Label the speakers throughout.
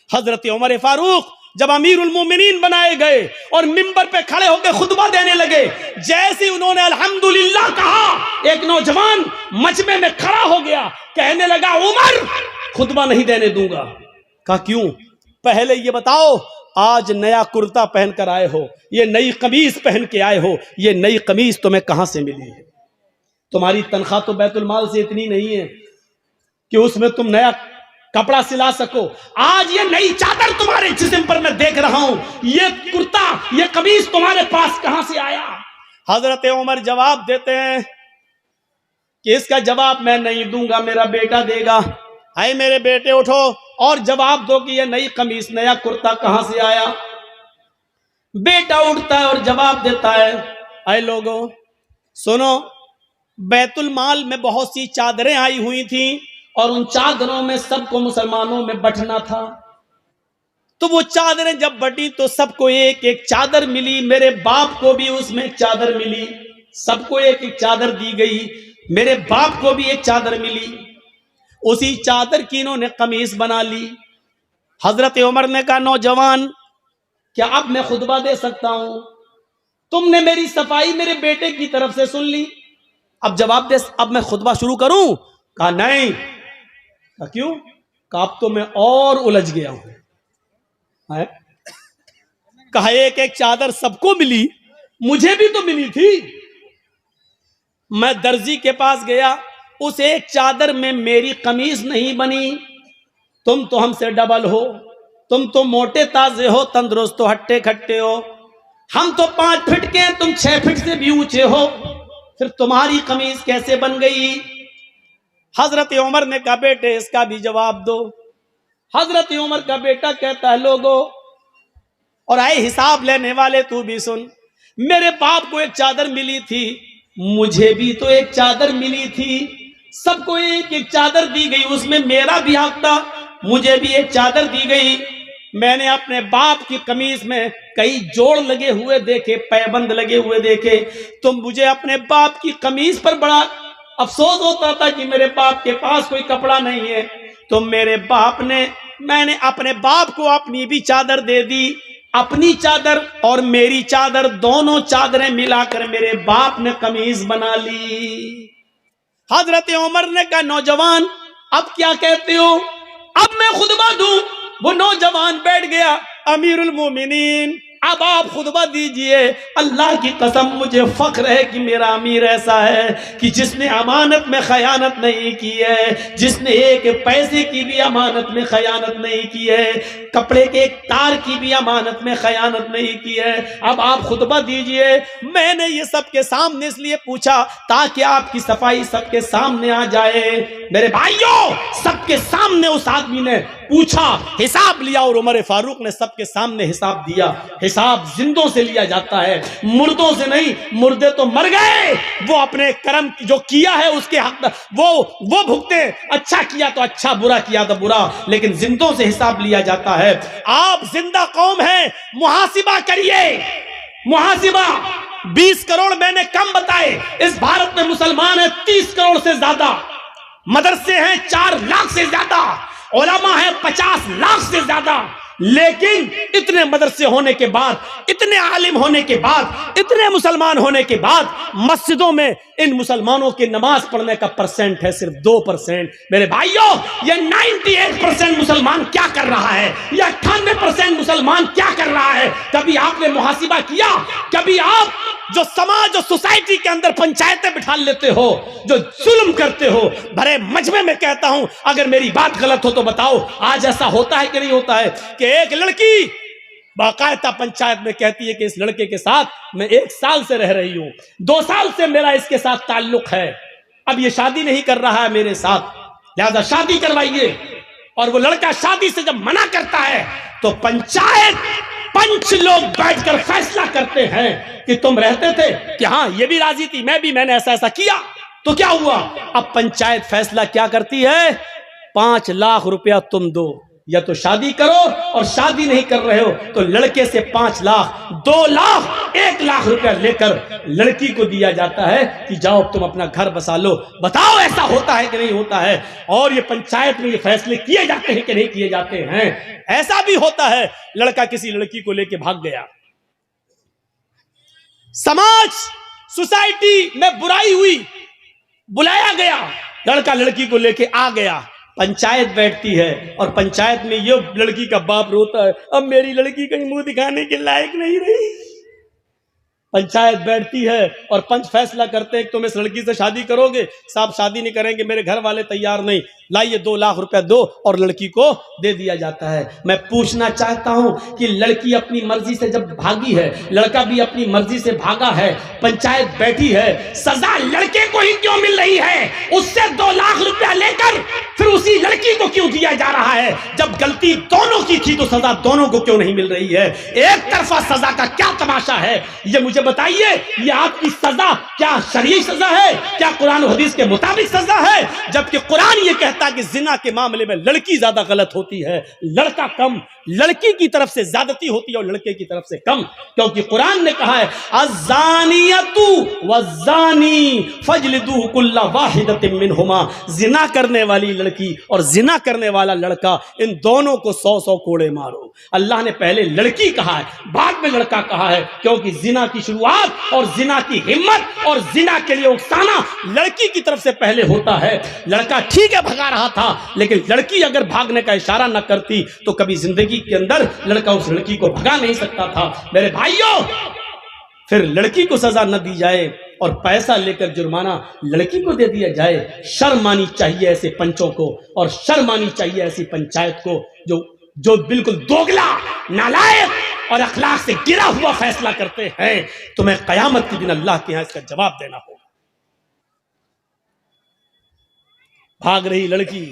Speaker 1: हजरत उमर फारूक जब अमीरुल मोमिनीन बनाए गए और मिंबर पे खड़े होकर खुतबा देने लगे, जैसे उन्होंने अल्हम्दुलिल्लाह कहा, एक नौजवान मजमे में खड़ा हो गया, कहने लगा उमर खुतबा नहीं देने दूंगा। कहा क्यों? पहले ये बताओ, आज नया कुर्ता पहन कर आए हो, ये नई कमीज पहन के आए हो, ये नई कमीज तुम्हें कहां से मिली है? तुम्हारी तनख्वाह तो बैतुल माल से इतनी नहीं है कि उसमें तुम नया कपड़ा सिला सको। आज ये नई चादर तुम्हारे जिस्म पर मैं देख रहा हूं, ये कुर्ता, ये कमीज तुम्हारे पास कहां से आया? हजरत उमर जवाब देते हैं कि इसका जवाब मैं नहीं दूंगा, मेरा बेटा देगा। आए मेरे बेटे उठो और जवाब दो कि ये नई कमीज, नया कुर्ता कहां से आया? बेटा उठता है और जवाब देता है, आए लोगों सुनो, बैतुल माल में बहुत सी चादरें आई हुई थी और उन चादरों में सबको मुसलमानों में बंटना था। तो वो चादरें जब बटी तो सबको एक एक चादर मिली, मेरे बाप को भी उसमें एक चादर मिली, सबको एक एक चादर दी गई, मेरे बाप को भी एक चादर मिली। उसी चादर की इन्होंने कमीज बना ली। हजरत उमर ने कहा, नौजवान क्या अब मैं खुतबा दे सकता हूं? तुमने मेरी सफाई मेरे बेटे की तरफ से सुन ली, अब जवाब दे, अब मैं खुतबा शुरू करूं? कहा नहीं। कहा क्यों? कहा अब तो मैं और उलझ गया हूं। कहा एक एक चादर सबको मिली, मुझे भी तो मिली थी। मैं दर्जी के पास गया, उस एक चादर में मेरी कमीज नहीं बनी। तुम तो हमसे डबल हो, तुम तो मोटे ताजे हो, तंदुरुस्त हो, हट्टे खट्टे हो। हम तो 5 फीट के हैं, तुम 6 फीट से भी ऊंचे हो, फिर तुम्हारी कमीज कैसे बन गई? हजरत उमर ने कहा, बेटे इसका भी जवाब दो। हजरत उमर का बेटा कहता है, लोगों और आए हिसाब लेने वाले तू भी सुन, मेरे बाप को एक चादर मिली थी, मुझे भी तो एक चादर मिली थी, सबको एक एक चादर दी गई, उसमें मेरा भी हक था, मुझे भी एक चादर दी गई। मैंने अपने बाप की कमीज में कई जोड़ लगे हुए देखे, पैबंद लगे हुए देखे, तो मुझे अपने बाप की कमीज पर बड़ा अफसोस होता था कि मेरे बाप के पास कोई कपड़ा नहीं है। तो मैंने अपने बाप को अपनी भी चादर दे दी, अपनी चादर और मेरी चादर, दोनों चादरें मिलाकर मेरे बाप ने कमीज बना ली। हजरत उमर ने कहा, नौजवान अब क्या कहते हो, अब मैं खुतबा दूं? वो नौजवान बैठ गया, अमीरुल मोमिनीन अब आप खुतबा दीजिए। अल्लाह की कसम मुझे फख्र है कि मेरा अमीर ऐसा है कि जिसने अमानत में खयानत नहीं की है, जिसने एक पैसे की भी अमानत में खयानत नहीं की है, कपड़े के एक तार की भी अमानत में खयानत नहीं की है। अब आप खुतबा दीजिए। मैंने ये सबके सामने इसलिए पूछा ताकि आपकी सफाई सबके सामने आ जाए। मेरे भाइयों, सबके सामने उस आदमी ने पूछा, हिसाब लिया और उमर फारूक ने सबके सामने हिसाब दिया। हिसाब जिंदों से लिया जाता है, मुर्दों से नहीं। मुर्दे तो मर गए, वो अपने कर्म जो किया है उसके हक वो भुगते। अच्छा किया तो अच्छा, बुरा किया तो बुरा, लेकिन जिंदों से हिसाब लिया जाता है। आप जिंदा कौम हैं, मुहासिबा करिए, मुहासिबा। 20 करोड़ मैंने कम बताए, इस भारत में मुसलमान है 30 करोड़ से ज्यादा, मदरसे हैं 4 लाख से ज्यादा, उलमा है 50 लाख से ज्यादा, लेकिन इतने मदरसे होने के बाद, इतने आलिम होने के बाद, इतने मुसलमान होने के बाद, मस्जिदों में इन मुसलमानों की नमाज पढ़ने का परसेंट है सिर्फ 2%। मेरे भाइयों, ये 98% मुसलमान क्या कर रहा है, या 98% मुसलमान क्या कर रहा है? कभी आपने मुहासिबा किया? कभी आप जो समाज और सोसाइटी के अंदर पंचायतें बिठा लेते हो, जो जुल्म करते हो, भरे मजमे में कहता हूं, अगर मेरी बात गलत हो तो बताओ, आज ऐसा होता है कि नहीं होता है कि एक लड़की बाकायदा पंचायत में कहती है कि इस लड़के के साथ मैं 1 साल से रह रही हूं, 2 साल से मेरा इसके साथ ताल्लुक है, अब ये शादी नहीं कर रहा है मेरे साथ, लिहाजा शादी करवाइए। और वो लड़का शादी से जब मना करता है तो पंचायत पंच लोग बैठकर फैसला करते हैं कि तुम रहते थे कि हाँ ये भी राजी थी, मैंने ऐसा ऐसा किया, तो क्या हुआ? अब पंचायत फैसला क्या करती है? 5 लाख रुपया तुम दो, या तो शादी करो, और शादी नहीं कर रहे हो तो लड़के से 5 लाख, 2 लाख 1 लाख रुपया लेकर लड़की को दिया जाता है कि जाओ तुम अपना घर बसा लो। बताओ ऐसा होता है कि नहीं होता है? और ये पंचायत में ये फैसले किए जाते हैं कि नहीं किए जाते हैं? ऐसा भी होता है लड़का किसी लड़की को लेके भाग गया, समाज सोसाइटी में बुराई हुई, बुलाया गया, लड़का लड़की को लेके आ गया, पंचायत बैठती है और पंचायत में ये लड़की का बाप रोता है, अब मेरी लड़की कहीं मुंह दिखाने के लायक नहीं रही। पंचायत बैठती है और पंच फैसला करते हैं कि तुम इस लड़की से शादी करोगे। साहब शादी नहीं करेंगे, मेरे घर वाले तैयार नहीं, लाइए 2 लाख रुपया दो, और लड़की को दे दिया जाता है। मैं पूछना चाहता हूं कि लड़की अपनी मर्जी से जब भागी है, लड़का भी अपनी मर्जी से भागा है, पंचायत बैठी है, सजा लड़के को ही क्यों मिल रही है? उससे 2 लाख रुपया लेकर फिर उसी लड़की को क्यों दिया जा रहा है? जब गलती दोनों की थी तो सजा दोनों को क्यों नहीं मिल रही है? एक तरफा सजा का क्या तमाशा है, ये मुझे बताइए। ये आपकी सजा क्या शरई सजा है? क्या कुरान और हदीस के मुताबिक सजा है? जबकि कुरान ये कहता है कि जिना के मामले में लड़की ज्यादा गलत होती है, लड़का कम। लड़की की तरफ से ज्यादती होती है और लड़के की तरफ से कम, क्योंकि कुरान ने कहा है अज़्ज़ानियतु वज़्ज़ानी फजलिदू कुल्ला वाहिदतिन मिनहुमा। जिना करने वाली लड़की और जिना करने वाला लड़का, इन दोनों को 100-100 कोड़े मारो। अल्लाह ने पहले लड़की कहा है, बाद में लड़का कहा है, क्योंकि जिना की शुरुआत और जिना की हिम्मत और जिना के लिए उकसाना लड़की की तरफ से पहले होता है। लड़का ठीक है भगा रहा था, लेकिन लड़की अगर भागने का इशारा न करती तो कभी जिंदगी के अंदर लड़का उस लड़की को भगा नहीं सकता था। मेरे भाइयों, फिर लड़की को सजा न दी जाए और पैसा लेकर जुर्माना लड़की को दे दिया जाए। शर्म आनी चाहिए ऐसे पंचों को, और शर्म आनी चाहिए ऐसी पंचायत को जो बिल्कुल दोगला, नालायक और अखलाक से गिरा हुआ फैसला करते हैं। तुम्हें कयामत के दिन अल्लाह के यहां इसका जवाब देना होगा। भाग रही लड़की,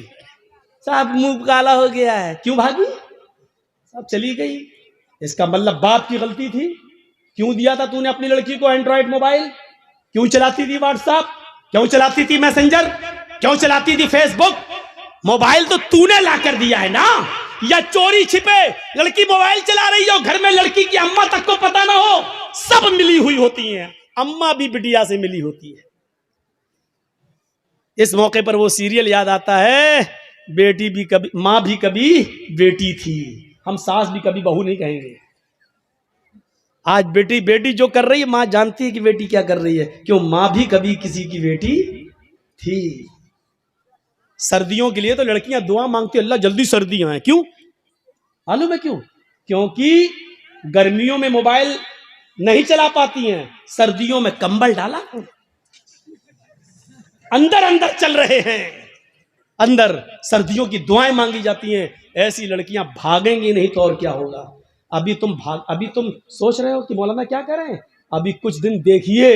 Speaker 1: साहब मुंह काला हो गया है, क्यों भागी? साहब चली गई, इसका मतलब बाप की गलती थी। क्यों दिया था तूने अपनी लड़की को एंड्रॉइड मोबाइल? क्यों चलाती थी व्हाट्सएप? क्यों चलाती थी मैसेंजर? क्यों चलाती थी फेसबुक? मोबाइल तो तूने लाकर दिया है ना, या चोरी छिपे लड़की मोबाइल चला रही हो, घर में लड़की की अम्मा तक को पता ना हो? सब मिली हुई होती हैं, अम्मा भी बिटिया से मिली होती है। इस मौके पर वो सीरियल याद आता है, बेटी भी कभी मां भी कभी बेटी थी। हम सास भी कभी बहू नहीं कहेंगे। आज बेटी जो कर रही है, मां जानती है कि बेटी क्या कर रही है, क्यों? मां भी कभी किसी की बेटी थी। सर्दियों के लिए तो लड़कियां दुआ मांगती, अल्लाह जल्दी सर्दियां आए। क्यों मालूम है क्यों? क्योंकि गर्मियों में मोबाइल नहीं चला पाती हैं, सर्दियों में कंबल डाला, अंदर अंदर चल रहे हैं, अंदर सर्दियों की दुआएं मांगी जाती हैं। ऐसी लड़कियां भागेंगी नहीं तो और क्या होगा? अभी तुम सोच रहे हो कि मौलाना क्या करें? अभी कुछ दिन देखिए,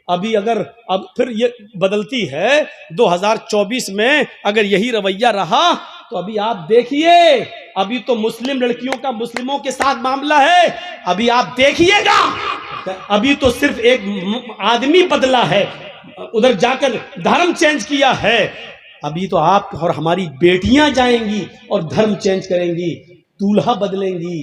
Speaker 1: अभी अगर अब फिर ये बदलती है 2024 में, अगर यही रवैया रहा तो अभी आप देखिए, अभी तो मुस्लिम लड़कियों का मुस्लिमों के साथ मामला है, अभी आप देखिएगा। अभी तो सिर्फ एक आदमी बदला है, उधर जाकर धर्म चेंज किया है। अभी तो आप और हमारी बेटियां जाएंगी और धर्म चेंज करेंगी, दूल्हा बदलेंगी।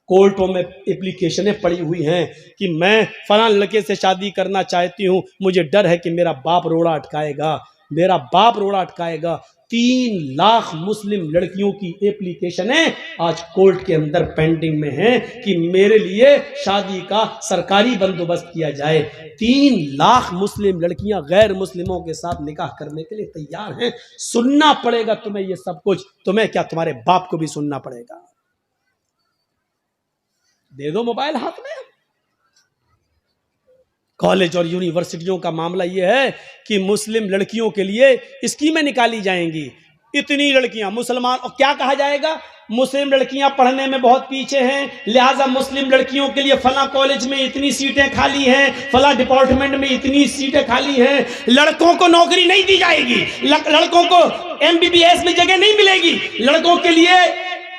Speaker 1: कोर्टों में एप्लीकेशनें पड़ी हुई हैं कि मैं फलां लड़के से शादी करना चाहती हूं, मुझे डर है कि मेरा बाप रोड़ा अटकाएगा, मेरा बाप रोड़ा अटकाएगा। 3 लाख मुस्लिम लड़कियों की एप्लीकेशनें आज कोर्ट के अंदर पेंडिंग में हैं कि मेरे लिए शादी का सरकारी बंदोबस्त किया जाए। 3 लाख मुस्लिम लड़कियां गैर मुस्लिमों के साथ निकाह करने के लिए तैयार हैं। सुनना पड़ेगा तुम्हें ये सब कुछ, तुम्हें क्या तुम्हारे बाप को भी सुनना पड़ेगा। दे दो मोबाइल हाथ में। कॉलेज और यूनिवर्सिटियों का मामला यह है कि मुस्लिम लड़कियों के लिए स्कीमें निकाली जाएंगी। इतनी लड़कियां मुसलमान, और क्या कहा जाएगा? मुस्लिम लड़कियां पढ़ने में बहुत पीछे हैं, लिहाजा मुस्लिम लड़कियों के लिए फला कॉलेज में इतनी सीटें खाली हैं, फला डिपार्टमेंट में इतनी सीटें खाली हैं। लड़कों को नौकरी नहीं दी जाएगी, लड़कों को MBBS में जगह नहीं मिलेगी, लड़कों के लिए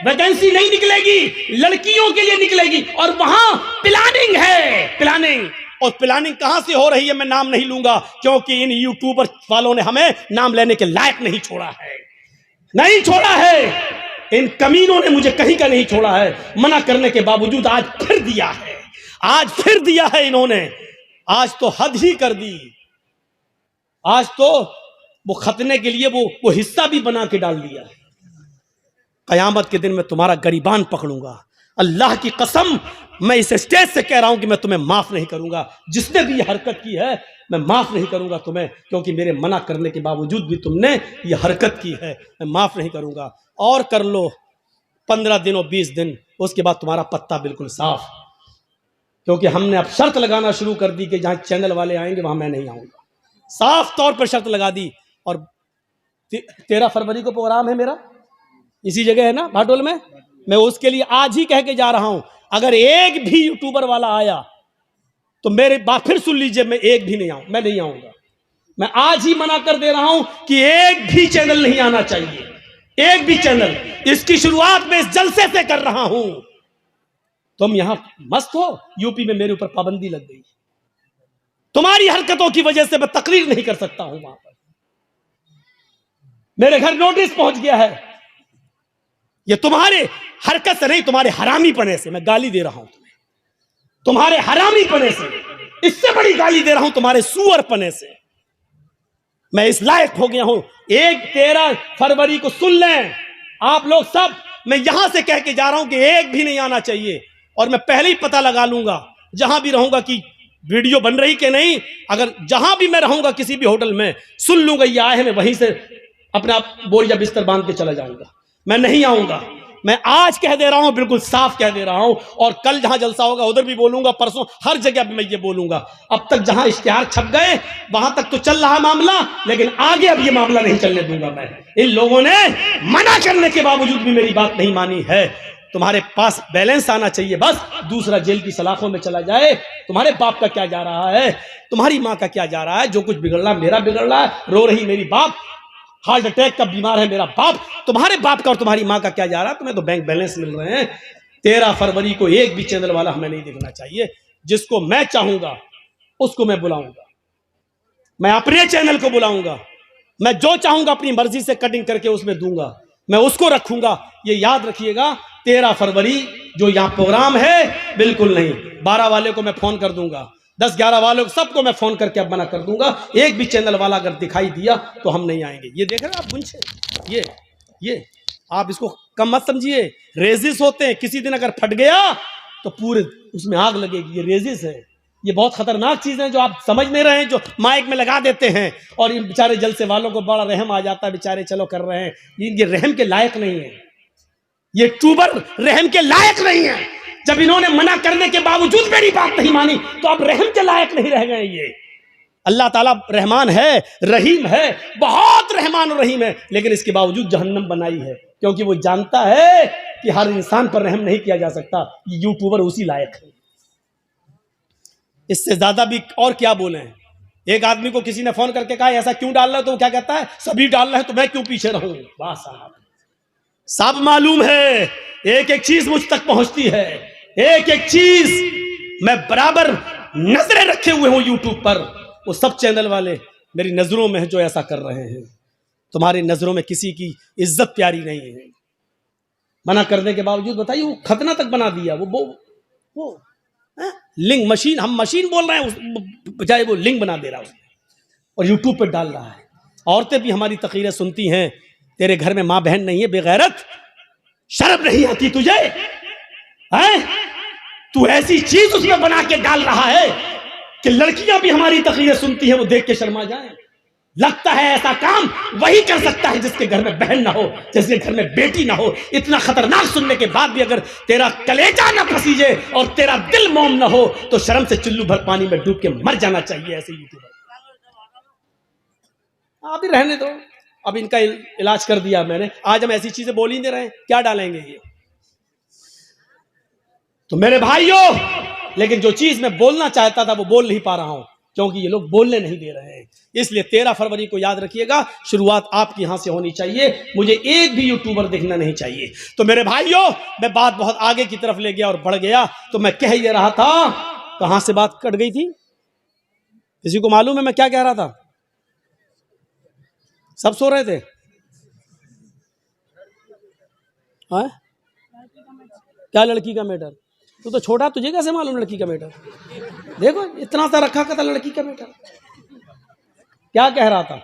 Speaker 1: वैकेंसी नहीं निकलेगी, लड़कियों के लिए निकलेगी। और वहां प्लानिंग है, प्लानिंग। और प्लानिंग कहां से हो रही है मैं नाम नहीं लूंगा, क्योंकि इन यूट्यूबर वालों ने हमें नाम लेने के लायक नहीं छोड़ा है, नहीं छोड़ा है। इन कमीनों ने मुझे कहीं का नहीं छोड़ा है, मना करने के बावजूद आज फिर दिया है। आज फिर दिया है इन्होंने, आज तो हद ही कर दी। आज तो वो खतने के लिए वो हिस्सा भी बना के डाल दिया। कयामत के दिन मैं तुम्हारा गरीबान पकड़ूंगा। अल्लाह की कसम, मैं इस स्टेज से कह रहा हूं कि मैं तुम्हें माफ नहीं करूंगा। जिसने भी ये हरकत की है मैं माफ नहीं करूंगा तुम्हें, क्योंकि मेरे मना करने के बावजूद भी तुमने ये हरकत की है। मैं माफ नहीं करूंगा। और कर लो 15 दिन और 20 दिन, उसके बाद तुम्हारा पत्ता बिल्कुल साफ। क्योंकि हमने अब शर्त लगाना शुरू कर दी कि जहां चैनल वाले आएंगे वहां मैं नहीं आऊंगा। साफ तौर पर शर्त लगा दी। और 13 फरवरी को प्रोग्राम है मेरा, इसी जगह है ना, भाटोल में। मैं उसके लिए आज ही कह के जा रहा हूं, अगर एक भी यूट्यूबर वाला आया तो मेरे बात फिर सुन लीजिए, मैं एक भी नहीं आऊं, मैं नहीं आऊंगा। मैं आज ही मना कर दे रहा हूं कि एक भी चैनल नहीं आना चाहिए, एक भी चैनल। इसकी शुरुआत मैं इस जलसे से कर रहा हूं। तुम यहां मस्त हो, यूपी में मेरे ऊपर पाबंदी लग गई। तुम्हारी हरकतों की वजह से मैं तकरीर नहीं कर सकता हूं वहां पर। मेरे घर नोटिस पहुंच गया है। ये तुम्हारे हरकत से नहीं, तुम्हारे हरामी पने से मैं गाली दे रहा हूं तुम्हें। तुम्हारे हरामी पने से, इससे बड़ी गाली दे रहा हूं तुम्हारे सुअर पने से। मैं इस लायक हो गया हूं। 13 फरवरी को सुन लें आप लोग सब। मैं यहां से कह के जा रहा हूं कि एक भी नहीं आना चाहिए। और मैं पहले ही पता लगा लूंगा जहां भी रहूंगा कि वीडियो बन रही कि नहीं। अगर जहां भी मैं रहूंगा किसी भी होटल में, सुन लूंगा ये आए हैं, मैं वहीं से अपना बोरिया बिस्तर बांध के चला जाऊंगा। मैं नहीं आऊंगा। मैं आज कह दे रहा हूं, बिल्कुल साफ कह दे रहा हूं। और कल जहां जलसा होगा उधर भी बोलूंगा, परसों हर जगह भी मैं ये बोलूंगा। अब तक जहां इश्तिहार छप गए वहां तक तो चल रहा मामला, लेकिन आगे अब ये मामला नहीं चलने दूंगा मैं। इन लोगों ने मना करने के बावजूद भी मेरी बात नहीं मानी है। तुम्हारे पास बैलेंस आना चाहिए बस, दूसरा जेल की सलाखों में चला जाए। तुम्हारे बाप का क्या जा रहा है, तुम्हारी माँ का क्या जा रहा है। जो कुछ बिगड़ रहा मेरा बिगड़ रहा है। रो रही मेरी बाप, हार्ट अटैक का बीमार है मेरा बाप। तुम्हारे बाप का और तुम्हारी माँ का क्या जा रहा है। तुम्हें तो बैंक बैलेंस मिल रहे हैं। 13 फरवरी को एक भी चैनल वाला हमें नहीं देखना चाहिए। जिसको मैं चाहूंगा उसको मैं बुलाऊंगा, मैं अपने चैनल को बुलाऊंगा। मैं जो चाहूंगा अपनी मर्जी से कटिंग करके उसमें दूंगा, मैं उसको रखूंगा। ये याद रखिएगा, 13 फरवरी जो यहां प्रोग्राम है बिल्कुल नहीं। 12 वाले को मैं फोन कर दूंगा, 10-11 वालों को सबको मैं फोन करके अब मना कर दूंगा। एक भी चैनल वाला अगर दिखाई दिया तो हम नहीं आएंगे। ये देख रहे हैं आप गुंछे, ये आप इसको कम मत समझिए। रेजिस होते हैं, किसी दिन अगर फट गया तो पूरे उसमें आग लगेगी। ये रेजिस है, ये बहुत खतरनाक चीज है जो आप समझ नहीं रहे हैं, जो माइक में लगा देते हैं। और इन बेचारे जलसे वालों को बड़ा रहम आ जाता है, बेचारे चलो कर रहे हैं। ये रहम के लायक नहीं है, ये ट्यूबर रहम के लायक नहीं है। जब इन्होंने मना करने के बावजूद मेरी बात नहीं मानी तो अब रहम के लायक नहीं रह गए ये। अल्लाह ताला रहमान है, रहीम है, बहुत रहमान और रहीम है, लेकिन इसके बावजूद जहन्नम बनाई है। क्योंकि वो जानता है कि हर इंसान पर रहम नहीं किया जा सकता। ये यूट्यूबर उसी लायक है। इससे ज्यादा भी और क्या बोले हैं। एक आदमी को किसी ने फोन करके कहा ऐसा क्यों डाल रहा है, तो वो क्या कहता है, सभी डाल रहे हैं तो मैं क्यों पीछे रहूं। वाह साहब, सब मालूम है, एक एक चीज मुझ तक पहुंचती है, एक एक चीज मैं बराबर नजरें रखे हुए हूं यूट्यूब पर। वो सब चैनल वाले मेरी नजरों में है जो ऐसा कर रहे हैं। तुम्हारी नजरों में किसी की इज्जत प्यारी नहीं है। मना करने के बावजूद बताइए, वो खतना तक बना दिया। वो लिंग मशीन, हम मशीन बोल रहे हैं, बजाय वो लिंग बना दे रहा है और यूट्यूब पर डाल रहा है। औरतें भी हमारी तकरीरें सुनती हैं। तेरे घर में माँ बहन नहीं है बेगैरत, शर्म नहीं आती तुझे है? तू ऐसी चीज उसमें बना के डाल रहा है कि लड़कियां भी हमारी तकरीरें सुनती हैं, वो देख के शर्मा जाए। लगता है ऐसा काम वही कर सकता है जिसके घर में बहन ना हो, जिसके घर में बेटी ना हो। इतना खतरनाक सुनने के बाद भी अगर तेरा कलेजा ना पसीजे और तेरा दिल मोम ना हो तो शर्म से चुल्लू भर पानी में डूब के मर जाना चाहिए ऐसे यूट्यूबर। आप भी रहने दो, अब इनका इलाज कर दिया मैंने। आज हम ऐसी चीजें बोल ही नहीं रहे, क्या डालेंगे ये। तो मेरे भाइयों, लेकिन जो चीज मैं बोलना चाहता था वो बोल नहीं पा रहा हूं, क्योंकि ये लोग बोलने नहीं दे रहे हैं। इसलिए 13 फरवरी को याद रखिएगा, शुरुआत आपके यहां से होनी चाहिए। मुझे एक भी यूट्यूबर देखना नहीं चाहिए। तो मेरे भाइयों, मैं बात बहुत आगे की तरफ ले गया और बढ़ गया। तो मैं कह ये रहा था, कहां से बात कट गई थी, किसी को मालूम है मैं क्या कह रहा था? सब सो रहे थे? हाँ? क्या लड़की का मैटर? तू तो छोटा, तुझे कैसे मालूम लड़की का बेटा? देखो इतना सा रखा था लड़की का बेटा। क्या कह रहा था?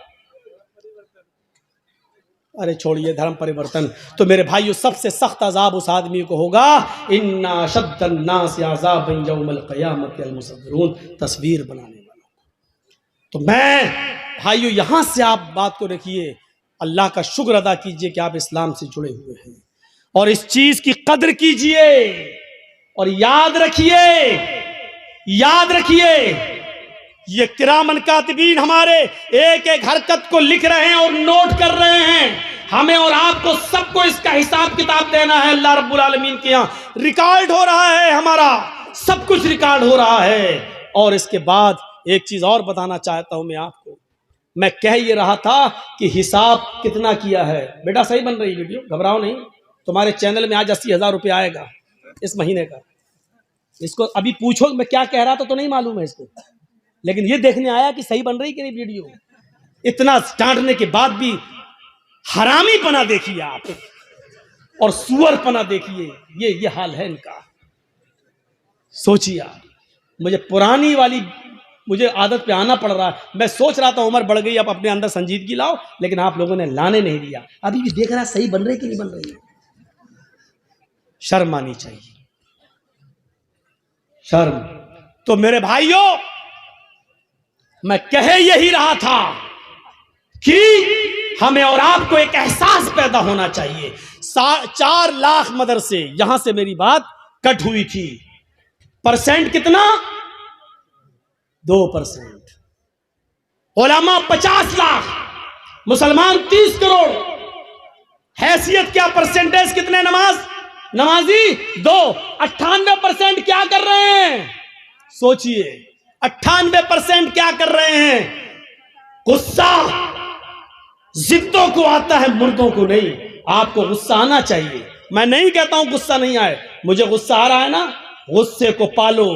Speaker 1: अरे छोड़िए धर्म परिवर्तन। तो मेरे भाइयों, सबसे सख्त अजाब उस आदमी को होगा, इन्ना शद्दन नास अज़ाबन यौमल क़यामत अल मुसव्विरून, तस्वीर बनाने वालों। तो मैं भाइयों, यहां से आप बात को रखिए, अल्लाह का शुक्र अदा कीजिए कि आप इस्लाम से जुड़े हुए हैं और इस चीज की कद्र कीजिए और याद रखिए ये किरामन कातिबीन हमारे एक एक हरकत को लिख रहे हैं और नोट कर रहे हैं। हमें और आपको सबको इसका हिसाब किताब देना है। अल्लाह रब्बुल आलमीन के यहाँ रिकॉर्ड हो रहा है, हमारा सब कुछ रिकॉर्ड हो रहा है। और इसके बाद एक चीज और बताना चाहता हूं मैं आपको। मैं कह ये रहा था कि हिसाब कितना किया है। बेटा सही बन रही वीडियो, घबराओ नहीं। तुम्हारे चैनल में आज 80,000 रुपये आएगा इस महीने का। इसको अभी पूछो मैं क्या कह रहा था तो नहीं मालूम है इसको, लेकिन ये देखने आया कि सही बन रही कि नहीं वीडियो। इतना डांटने के बाद भी हरामी पना देखिए आप और सुअर पना देखिए, ये हाल है इनका। सोचिए आप, मुझे आदत पे आना पड़ रहा है। मैं सोच रहा था उम्र बढ़ गई, अब अपने अंदर संजीदगी लाओ, लेकिन आप लोगों ने लाने नहीं दिया। अभी भी देख रहा सही बन रही कि नहीं बन रही है। शर्म आनी चाहिए, शर्म। तो मेरे भाइयों, मैं कह यही रहा था कि हमें और आपको एक एहसास पैदा होना चाहिए। 4 लाख मदरसे, यहां से मेरी बात कट हुई थी। परसेंट कितना? 2%। उलमा 50 लाख, मुसलमान 30 करोड़। हैसियत क्या? परसेंटेज कितने नमाजी 2। 98% क्या कर रहे हैं? सोचिए 98% क्या कर रहे हैं? गुस्सा जिद्दों को आता है, मुर्दों को नहीं। आपको गुस्सा आना चाहिए। मैं नहीं कहता हूं गुस्सा नहीं आए, मुझे गुस्सा आ रहा है ना, गुस्से को पालो,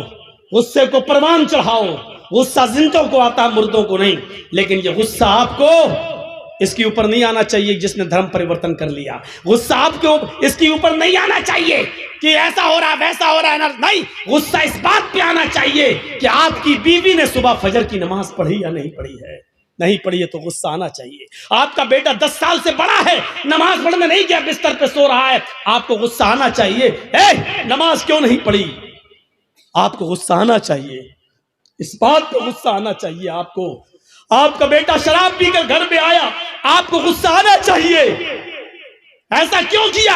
Speaker 1: गुस्से को परवान चढ़ाओ। गुस्सा जिंदों को आता है, मुर्दों को नहीं। लेकिन ये गुस्सा आपको इसके ऊपर नहीं आना चाहिए जिसने धर्म परिवर्तन कर लिया। गुस्सा आपको इसके ऊपर नहीं आना चाहिए कि ऐसा हो रहा है वैसा हो रहा है ना, नहीं। गुस्सा इस बात पे आना चाहिए कि आपकी बीवी ने सुबह फजर की नमाज पढ़ी या नहीं पढ़ी है। नहीं पढ़ी है तो गुस्सा आना चाहिए। आपका बेटा 10 साल से बड़ा है, नमाज पढ़ने नहीं गया, बिस्तर पे सो रहा है, आपको गुस्सा आना चाहिए। नमाज क्यों नहीं पढ़ी? आपको गुस्सा आना चाहिए, इस बात पे गुस्सा आना चाहिए आपको। आपका बेटा शराब पीकर घर में आया, आपको गुस्सा आना चाहिए। ऐसा क्यों किया?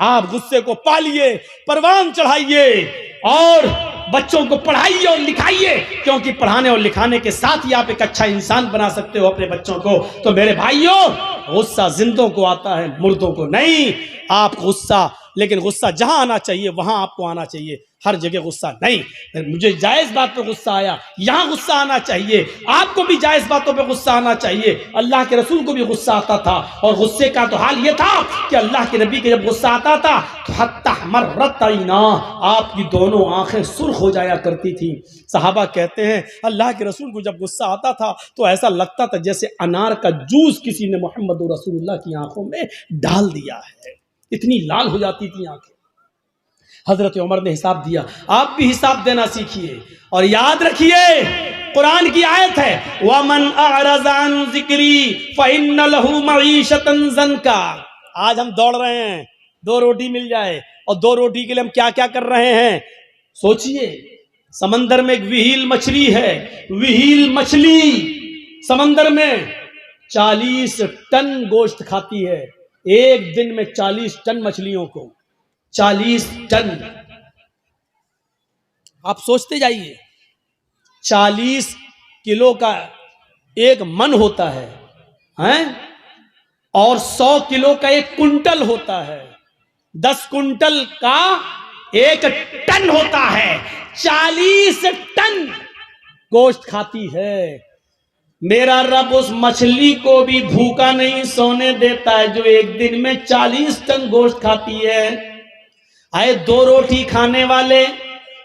Speaker 1: आप गुस्से को पालिए, परवान चढ़ाइए और बच्चों को पढ़ाइए और लिखाइए, क्योंकि पढ़ाने और लिखाने के साथ ही आप एक अच्छा इंसान बना सकते हो अपने बच्चों को। तो मेरे भाइयों, गुस्सा जिंदों को आता है, मुर्दों को नहीं। आप गुस्सा, लेकिन गुस्सा जहां आना चाहिए वहां आपको आना चाहिए, हर जगह गुस्सा नहीं। मुझे जायज बात पे गुस्सा आया, यहां गुस्सा आना चाहिए। आपको भी जायज बातों पे गुस्सा आना चाहिए। अल्लाह के रसूल को भी गुस्सा आता था, और गुस्से का तो हाल ये था कि अल्लाह के नबी के जब गुस्सा आता था तो हत्ता मर्रत आईना, आपकी दोनों आंखें सुर्ख हो जाया करती थी। सहाबा कहते हैं अल्लाह के रसूल को जब गुस्सा आता था तो ऐसा लगता था जैसे अनार का जूस किसी ने मोहम्मद रसूलुल्लाह की आंखों में डाल दिया है, इतनी लाल हो जाती थी आंखें। हजरत उमर ने हिसाब दिया, आप भी हिसाब देना सीखिए। और याद रखिए, कुरान की आयत है, वमन अअरज़ अन ज़िक्री फ़इन्न लहू मईशतन ज़न्का। आज हम दौड़ रहे हैं 2 रोटी मिल जाए, और 2 रोटी के लिए हम क्या क्या कर रहे हैं। सोचिए, समंदर में एक विहील मछली है, विहील मछली समंदर में 40 टन गोश्त खाती है। एक दिन में 40 टन मछलियों को, 40 टन। आप सोचते जाइए, 40 किलो का एक मन होता है, हैं? और 100 किलो का 1 कुंटल होता है, 10 कुंटल का 1 टन होता है। 40 टन गोश्त खाती है। मेरा रब उस मछली को भी भूखा नहीं सोने देता है जो एक दिन में 40 टन गोश्त खाती है। आए 2 रोटी खाने वाले,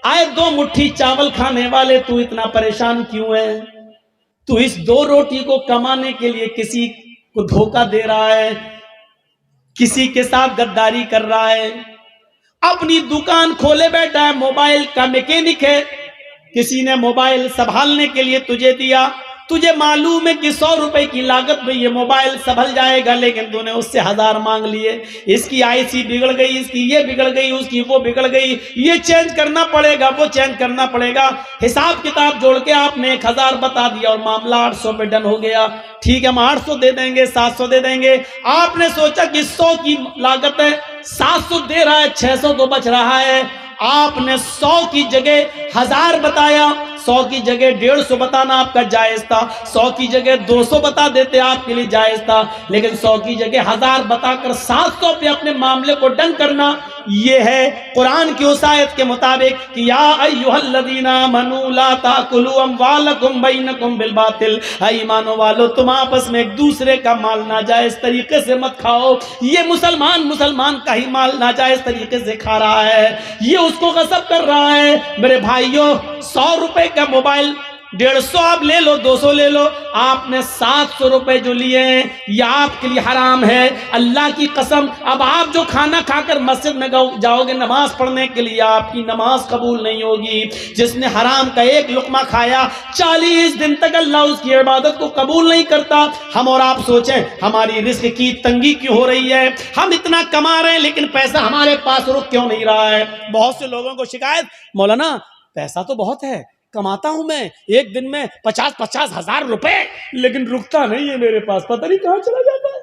Speaker 1: आए 2 मुट्ठी चावल खाने वाले, तू इतना परेशान क्यों है? तू इस 2 रोटी को कमाने के लिए किसी को धोखा दे रहा है, किसी के साथ गद्दारी कर रहा है। अपनी दुकान खोले बैठा है, मोबाइल का मैकेनिक है, किसी ने मोबाइल संभालने के लिए तुझे दिया, तुझे मालूम है कि 100 रुपए की लागत में ये मोबाइल संभल जाएगा, लेकिन तूने उससे 1000 मांग लिए। इसकी आईसी बिगड़ गई, इसकी ये बिगड़ गई, उसकी वो बिगड़ गई, ये चेंज करना पड़ेगा, वो चेंज करना पड़ेगा। हिसाब किताब जोड़ के आपने 1000 बता दिया और मामला 800 पे डन हो गया। ठीक है, हम 800 दे देंगे, 700 दे देंगे। आपने सोचा कि 100 की लागत है, 700 दे रहा है, 600 तो बच रहा है। आपने 100 की जगह 1000 बताया, 100 की जगह 150 बताना आपका जायज था, 100 की जगह 200 बता देते आपके लिए जायज था, लेकिन 100 की जगह 1000 बताकर 700 पे अपने मामले को डन करना, ये है कुरान की उस आयत के मुताबिक कि या अय्युहल्लज़ीना आमनू ला ताकुलू अम्वालकुम बैनकुम बिल बातिल, ईमानो वालो तुम आपस में एक दूसरे का माल नाजायज तरीके से मत खाओ। ये मुसलमान का ही माल नाजायज तरीके से खा रहा है, ये उसको गसब कर रहा है। मेरे भाइयों, 100 रुपए का मोबाइल 150 आप ले लो, 200 ले लो, आपने 700 रुपए जो लिए हैं ये आपके लिए हराम है। अल्लाह की कसम, अब आप जो खाना खाकर मस्जिद में जाओगे नमाज पढ़ने के लिए, आपकी नमाज कबूल नहीं होगी। जिसने हराम का एक लुकमा खाया 40 दिन तक अल्लाह उसकी इबादत को कबूल नहीं करता। हम और आप सोचें हमारी रिस्क की तंगी क्यों हो रही है, हम इतना कमा रहे हैं लेकिन पैसा हमारे पास रुक क्यों नहीं रहा है। बहुत से लोगों को शिकायत, मौलाना पैसा तो बहुत है, कमाता हूं मैं एक दिन में 50-50 हजार रुपए, लेकिन रुकता नहीं है मेरे पास, पता नहीं कहां चला जाता है,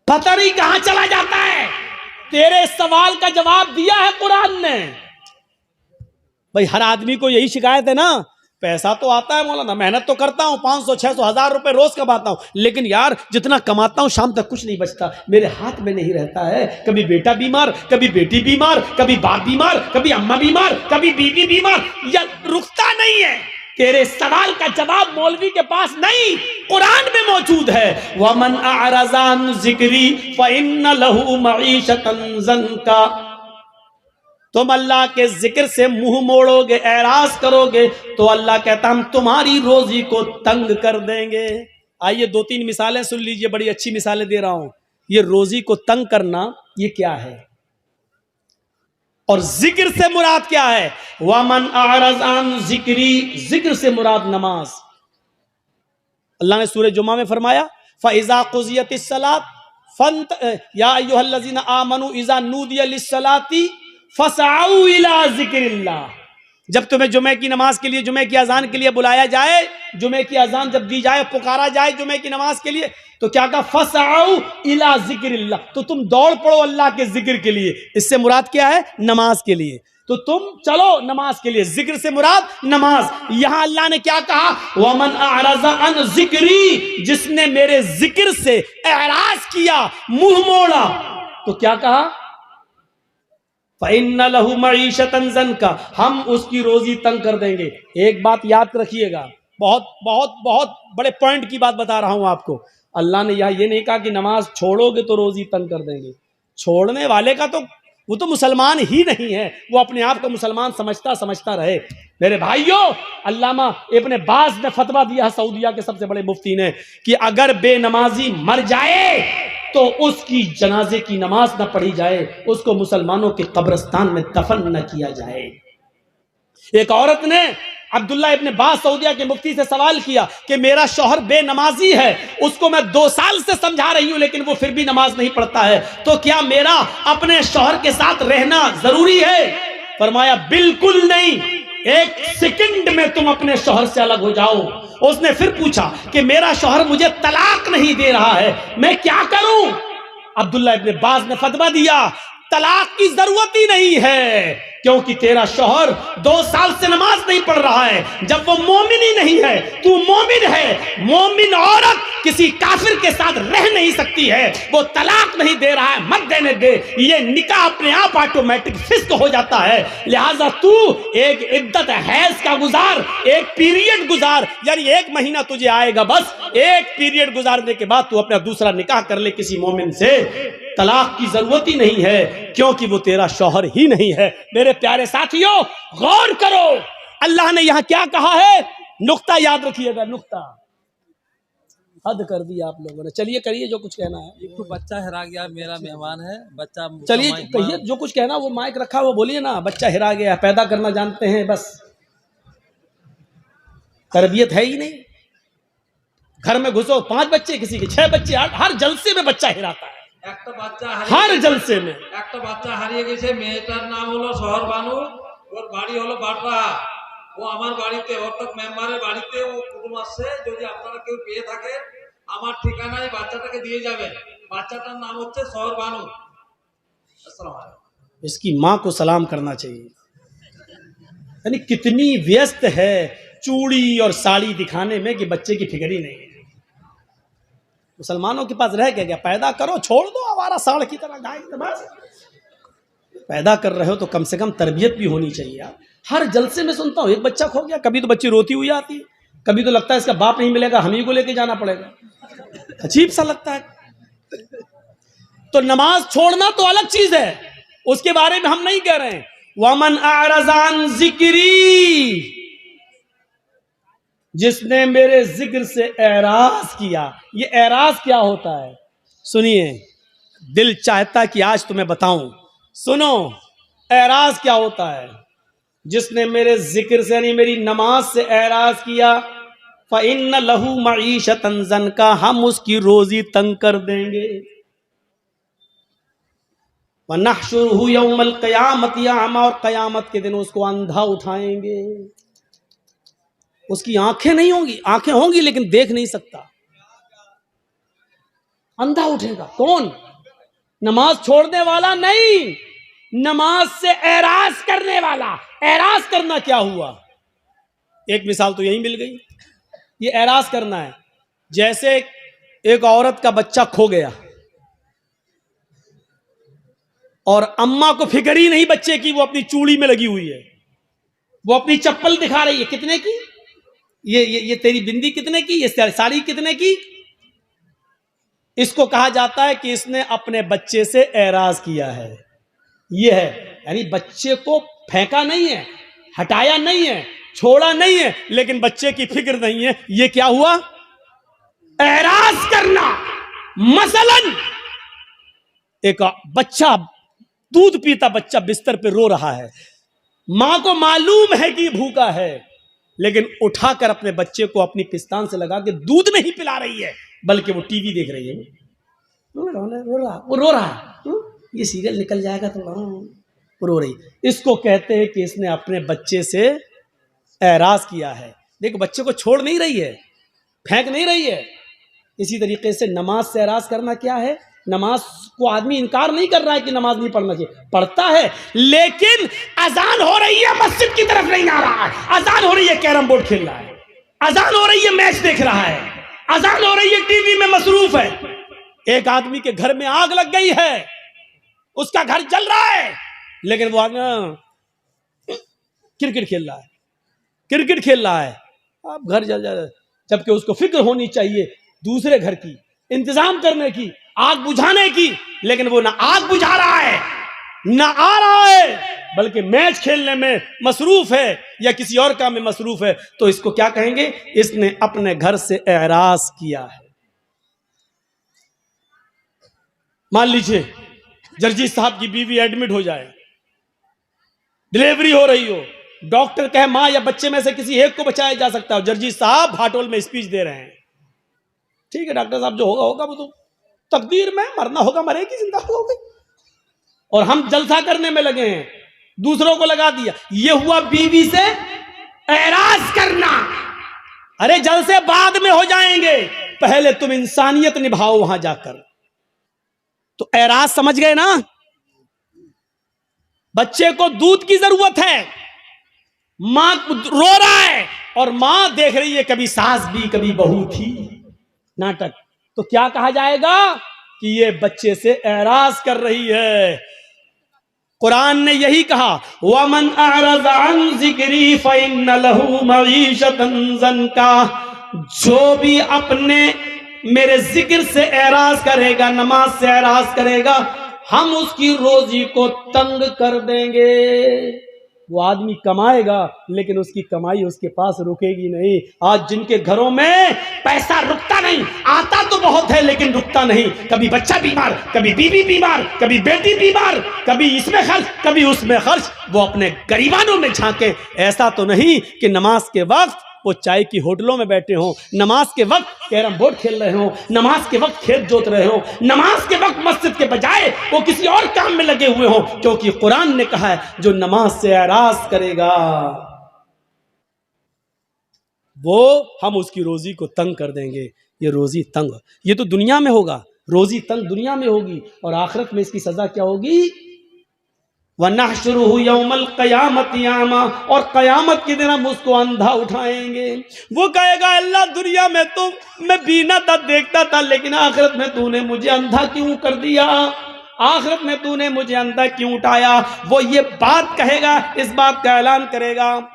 Speaker 1: पता नहीं कहां चला जाता है। तेरे सवाल का जवाब दिया है कुरान ने। भाई हर आदमी को यही शिकायत है ना, पैसा तो आता है मौलाना, मेहनत तो करता हूं, 500-600 हजार रुपए रोज कमाता हूं, लेकिन यार जितना कमाता हूं शाम तक कुछ नहीं बचता, मेरे हाथ में नहीं रहता है। कभी बेटा बीमार, कभी बेटी बीमार, कभी बाप बीमार, कभी अम्मा बीमार, कभी बीवी बीमार, या रुकता नहीं है। तेरे सवाल का जवाब मौलवी के पास नहीं, कुरान में मौजूद है। वमन अअरज़ा अन ज़िक्री फ़इन्न लहू मईशतन ज़ंका, तुम अल्लाह के जिक्र से मुंह मोड़ोगे, एराज करोगे, तो अल्लाह कहता हम तुम्हारी रोजी को तंग कर देंगे। आइए 2-3 मिसालें सुन लीजिए, बड़ी अच्छी मिसालें दे रहा हूं। ये रोजी को तंग करना ये क्या है और जिक्र से मुराद क्या है। वमन अअरज़ अन ज़िक्री, जिक्र से मुराद नमाज। अल्लाह ने सूरह जुमा में फरमाया फ़इज़ा क़ुज़ियतिस सलात फंत या अय्युहल्लज़ीना आमनू इज़ा नूदिया लिस्सलाती फसआऊ इला ज़िक्रिल्लाह। जब तुम्हें जुमे की नमाज के लिए, जुमे की अजान के लिए बुलाया जाए, जुमे की अजान जब दी जाए, पुकारा जाए जुमे की नमाज के लिए, तो क्या कहा, फसआऊ इला ज़िक्रिल्लाह, तो तुम दौड़ पड़ो अल्लाह के जिक्र के लिए। इससे मुराद क्या है, नमाज के लिए, तो तुम चलो नमाज के लिए, जिक्र से मुराद नमाज। यहां अल्लाह ने क्या कहा, वमन अअरज़ा अन ज़िक्री, जिसने मेरे जिक्र से एराज किया, मुंह मोड़ा, तो क्या कहा, फ़इन्न लहू मईशतन ज़ंका, हम उसकी रोजी तंग कर देंगे। एक बात याद रखिएगा, बहुत बहुत बहुत बड़े पॉइंट की बात बता रहा हूं आपको। अल्लाह ने यहाँ ये नहीं कहा कि नमाज छोड़ोगे तो रोजी तंग कर देंगे। छोड़ने वाले का तो वो तो मुसलमान ही नहीं है, वो अपने आप को मुसलमान समझता रहे। मेरे भाइयों, अल्लामा इब्न बाज ने फतवा दिया, सऊदिया के सबसे बड़े मुफ्ती ने, कि अगर बेनमाजी मर जाए तो उसकी जनाजे की नमाज न पढ़ी जाए, उसको मुसलमानों के कब्रिस्तान में दफन न किया जाए। एक औरत ने अब्दुल्ला इब्न बाज सऊदिया के मुफ्ती से सवाल किया कि मेरा शौहर बेनमाजी है, उसको मैं 2 साल से समझा रही हूं लेकिन वो फिर भी नमाज नहीं पढ़ता है, तो क्या मेरा अपने शौहर के साथ रहना जरूरी है। फरमाया बिल्कुल नहीं, 1 सेकंड में तुम अपने शौहर से अलग हो जाओ। उसने फिर पूछा कि मेरा शौहर मुझे तलाक नहीं दे रहा है, मैं क्या करूं। अब्दुल्ला इब्न बाज ने फतवा दिया तलाक की जरूरत ही नहीं है, क्योंकि तेरा शौहर 2 साल से नमाज नहीं पढ़ रहा है। जब वो मोमिन ही नहीं है, तू मोमिन है। मोमिन औरत किसी काफिर के साथ रह नहीं सकती है, वो तलाक नहीं दे रहा है, मत देने दे। ये निकाह अपने आप ऑटोमेटिक फिस्क हो जाता है। लिहाजा तू एक इद्दत हैज का गुजार, एक पीरियड गुजार, यानी 1 महीना तुझे आएगा, बस 1 पीरियड गुजारने के बाद तू अपना दूसरा निकाह कर ले किसी मोमिन से। तलाक की जरूरत ही नहीं है, क्योंकि वो तेरा शौहर ही नहीं है। मेरे प्यारे साथियों, गौर करो, अल्लाह ने यहां क्या कहा है, नुक्ता याद रखिएगा, नुक्ता। हद कर दी आप लोगों ने। चलिए करिए जो कुछ कहना है।
Speaker 2: एक तो बच्चा हेरा गया, मेरा मेहमान है बच्चा।
Speaker 1: चलिए कहिए जो कुछ कहना, वो माइक रखा वो बोलिए ना। बच्चा हेरा गया, पैदा करना जानते हैं बस, तरबियत है ही नहीं। घर में घुसो 5 बच्चे, किसी के 6 बच्चे, हर जलसे में बच्चा हेराता है।
Speaker 2: একটা বাচ্চা
Speaker 1: हर जलसे में
Speaker 2: একটা বাচ্চা হারিয়ে গেছে। মেয়েটার নাম হলো শহর বানু, ওর বাড়ি হলো বাটরা। ও আমার বাড়িতে, অর্থাৎ মেম্বারের বাড়িতে ও কুটুম আসছে। যদি আপনারা কেউ পেয়ে থাকে আমার ঠিকানায় বাচ্চাটাকে দিয়ে যাবেন। বাচ্চাটার নাম হচ্ছে শহর বানু। আসসালামু আলাইকুম।
Speaker 1: इसकी माँ को सलाम करना चाहिए। यानी कितनी व्यस्त है चूड़ी और साड़ी दिखाने में कि बच्चे की फिक्र ही नहीं है। मुसलमानों के पास रह गया, पैदा करो, छोड़ दो आवारा साड़ की तरह गाय की तरह। पैदा कर रहे हो तो कम से कम तरबियत भी होनी चाहिए यार। हर जलसे में सुनता हूँ एक बच्चा खो गया, कभी तो बच्ची रोती हुई आती है, कभी तो लगता है इसका बाप नहीं मिलेगा, हम ही को लेके जाना पड़ेगा। अजीब सा लगता है। तो नमाज छोड़ना तो अलग चीज है, उसके बारे में हम नहीं कह रहे हैं। वमन आरज़ान जिक्री, जिसने मेरे जिक्र से एराज किया। ये एराज क्या होता है सुनिए, दिल चाहता कि आज तुम्हें बताऊं, सुनो एराज क्या होता है। जिसने मेरे जिक्र से यानी मेरी नमाज से एराज किया, फ़इन्न लहू मईशतन ज़नका, हम उसकी रोजी तंग कर देंगे। वनहशुरुहु यौमल क़यामति अमा, और क़यामत के दिन उसको अंधा उठाएंगे। उसकी आंखें नहीं होंगी, आंखें होंगी लेकिन देख नहीं सकता, अंधा उठेगा। कौन? नमाज छोड़ने वाला नहीं, नमाज से एराज करने वाला। एराज करना क्या हुआ? एक मिसाल तो यही मिल गई। ये एराज करना है, जैसे एक औरत का बच्चा खो गया और अम्मा को फिक्र ही नहीं बच्चे की, वो अपनी चूड़ी में लगी हुई है, वो अपनी चप्पल दिखा रही है, कितने की ये तेरी बिंदी कितने की, ये साड़ी कितने की। इसको कहा जाता है कि इसने अपने बच्चे से एराज किया है। ये है, यानी बच्चे को फेंका नहीं है, हटाया नहीं है, छोड़ा नहीं है, लेकिन बच्चे की फिक्र नहीं है। ये क्या हुआ? एराज करना। मसलन एक बच्चा, दूध पीता बच्चा बिस्तर पे रो रहा है, मां को मालूम है कि भूखा है, लेकिन उठाकर अपने बच्चे को अपनी पिस्तान से लगा के दूध नहीं पिला रही है, बल्कि वो टीवी देख रही है। वो रो रहा है, ये सीरियल निकल जाएगा तो वो रो रही। इसको कहते हैं कि इसने अपने बच्चे से एराज किया है। देखो बच्चे को छोड़ नहीं रही है, फेंक नहीं रही है। इसी तरीके से नमाज से एराज करना क्या है? नमाज को आदमी इनकार नहीं कर रहा है कि नमाज नहीं पढ़ना चाहिए, पढ़ता है, लेकिन अजान हो रही है मस्जिद की तरफ नहीं आ रहा है, अजान हो रही है कैरम बोर्ड खेल रहा है, अजान हो रही है मैच देख रहा है, अजान हो रही है टीवी में मसरूफ है। एक आदमी के घर में आग लग गई है, उसका घर जल रहा है, लेकिन वो क्रिकेट खेल रहा है, क्रिकेट खेल रहा है। अब घर जल जाए, जबकि उसको फिक्र होनी चाहिए दूसरे घर की, इंतजाम करने की, आग बुझाने की, लेकिन वो ना आग बुझा रहा है, ना आ रहा है, बल्कि मैच खेलने में मसरूफ है या किसी और काम में मसरूफ है। तो इसको क्या कहेंगे? इसने अपने घर से एराज किया है। मान लीजिए जर्जी साहब की बीवी एडमिट हो जाए, डिलीवरी हो रही हो, डॉक्टर कहे मां या बच्चे में से किसी एक को बचाया जा सकता है, जर्जी साहब भाटोल में स्पीच दे रहे हैं। ठीक है डॉक्टर साहब, जो होगा होगा, वो तो तकदीर में, मरना होगा मरेगी, जिंदा होगी। और हम जलसा करने में लगे हैं, दूसरों को लगा दिया। ये हुआ बीवी से एराज करना। अरे जलसे बाद में हो जाएंगे, पहले तुम इंसानियत निभाओ वहां जाकर। तो एराज समझ गए ना? बच्चे को दूध की जरूरत है, मां रो रहा है और मां देख रही है, कभी सास भी कभी बहू थी, नाटक। तो क्या कहा जाएगा कि ये बच्चे से एराज कर रही है। कुरान ने यही कहा, वमन अरज़ अन ज़िक्री फ़इन्न लहू मईशतन ज़नका, जो भी अपने मेरे जिक्र से एराज करेगा, नमाज से एराज करेगा, हम उसकी रोजी को तंग कर देंगे। वो आदमी कमाएगा लेकिन उसकी कमाई उसके पास रुकेगी नहीं। आज जिनके घरों में पैसा रुकता नहीं, आता तो बहुत है लेकिन रुकता नहीं, कभी बच्चा बीमार, कभी बीवी बीमार, कभी बेटी बीमार, कभी इसमें खर्च, कभी उसमें खर्च, वो अपने गरीबानों में झांके। ऐसा तो नहीं कि नमाज के वक्त वो चाय की होटलों में बैठे हों, नमाज के वक्त कैरम बोर्ड खेल रहे हों, नमाज के वक्त खेत जोत रहे हों, नमाज के वक्त मस्जिद के बजाय वो किसी और काम में लगे हुए हों, क्योंकि कुरान ने कहा है जो नमाज से एराज करेगा वो हम उसकी रोजी को तंग कर देंगे। ये रोजी तंग, ये तो दुनिया में होगा, रोजी तंग दुनिया में होगी, और आखिरत में इसकी सजा क्या होगी? वनहशुरुहु यौमल क़यामति आमा, और क़यामत के दिन हम उसको अंधा उठाएंगे। वो कहेगा अल्लाह दुनिया में तो मैं बीना था, देखता था, लेकिन आखिरत में तूने मुझे अंधा क्यों कर दिया, आखिरत में तूने मुझे अंधा क्यों उठाया। वो ये बात कहेगा, इस बात का ऐलान करेगा।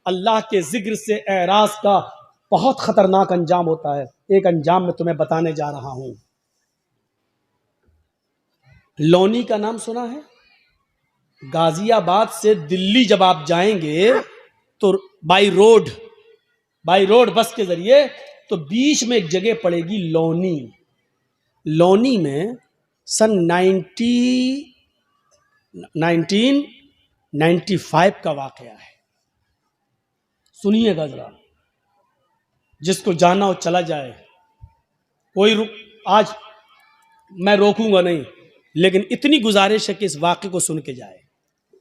Speaker 1: अल्लाह के जिक्र से एराज का बहुत खतरनाक अंजाम होता है। एक अंजाम मैं तुम्हें बताने जा रहा हूं। लोनी का नाम सुना है? गाजियाबाद से दिल्ली जब आप जाएंगे तो बाई रोड बस के जरिए, तो बीच में एक जगह पड़ेगी लोनी। लोनी में सन 1995 का वाकया है। सुनिएगा जरा, जिसको जाना हो चला जाए। आज मैं रोकूंगा नहीं, लेकिन इतनी गुजारिश है कि इस वाकये को सुन के जाए।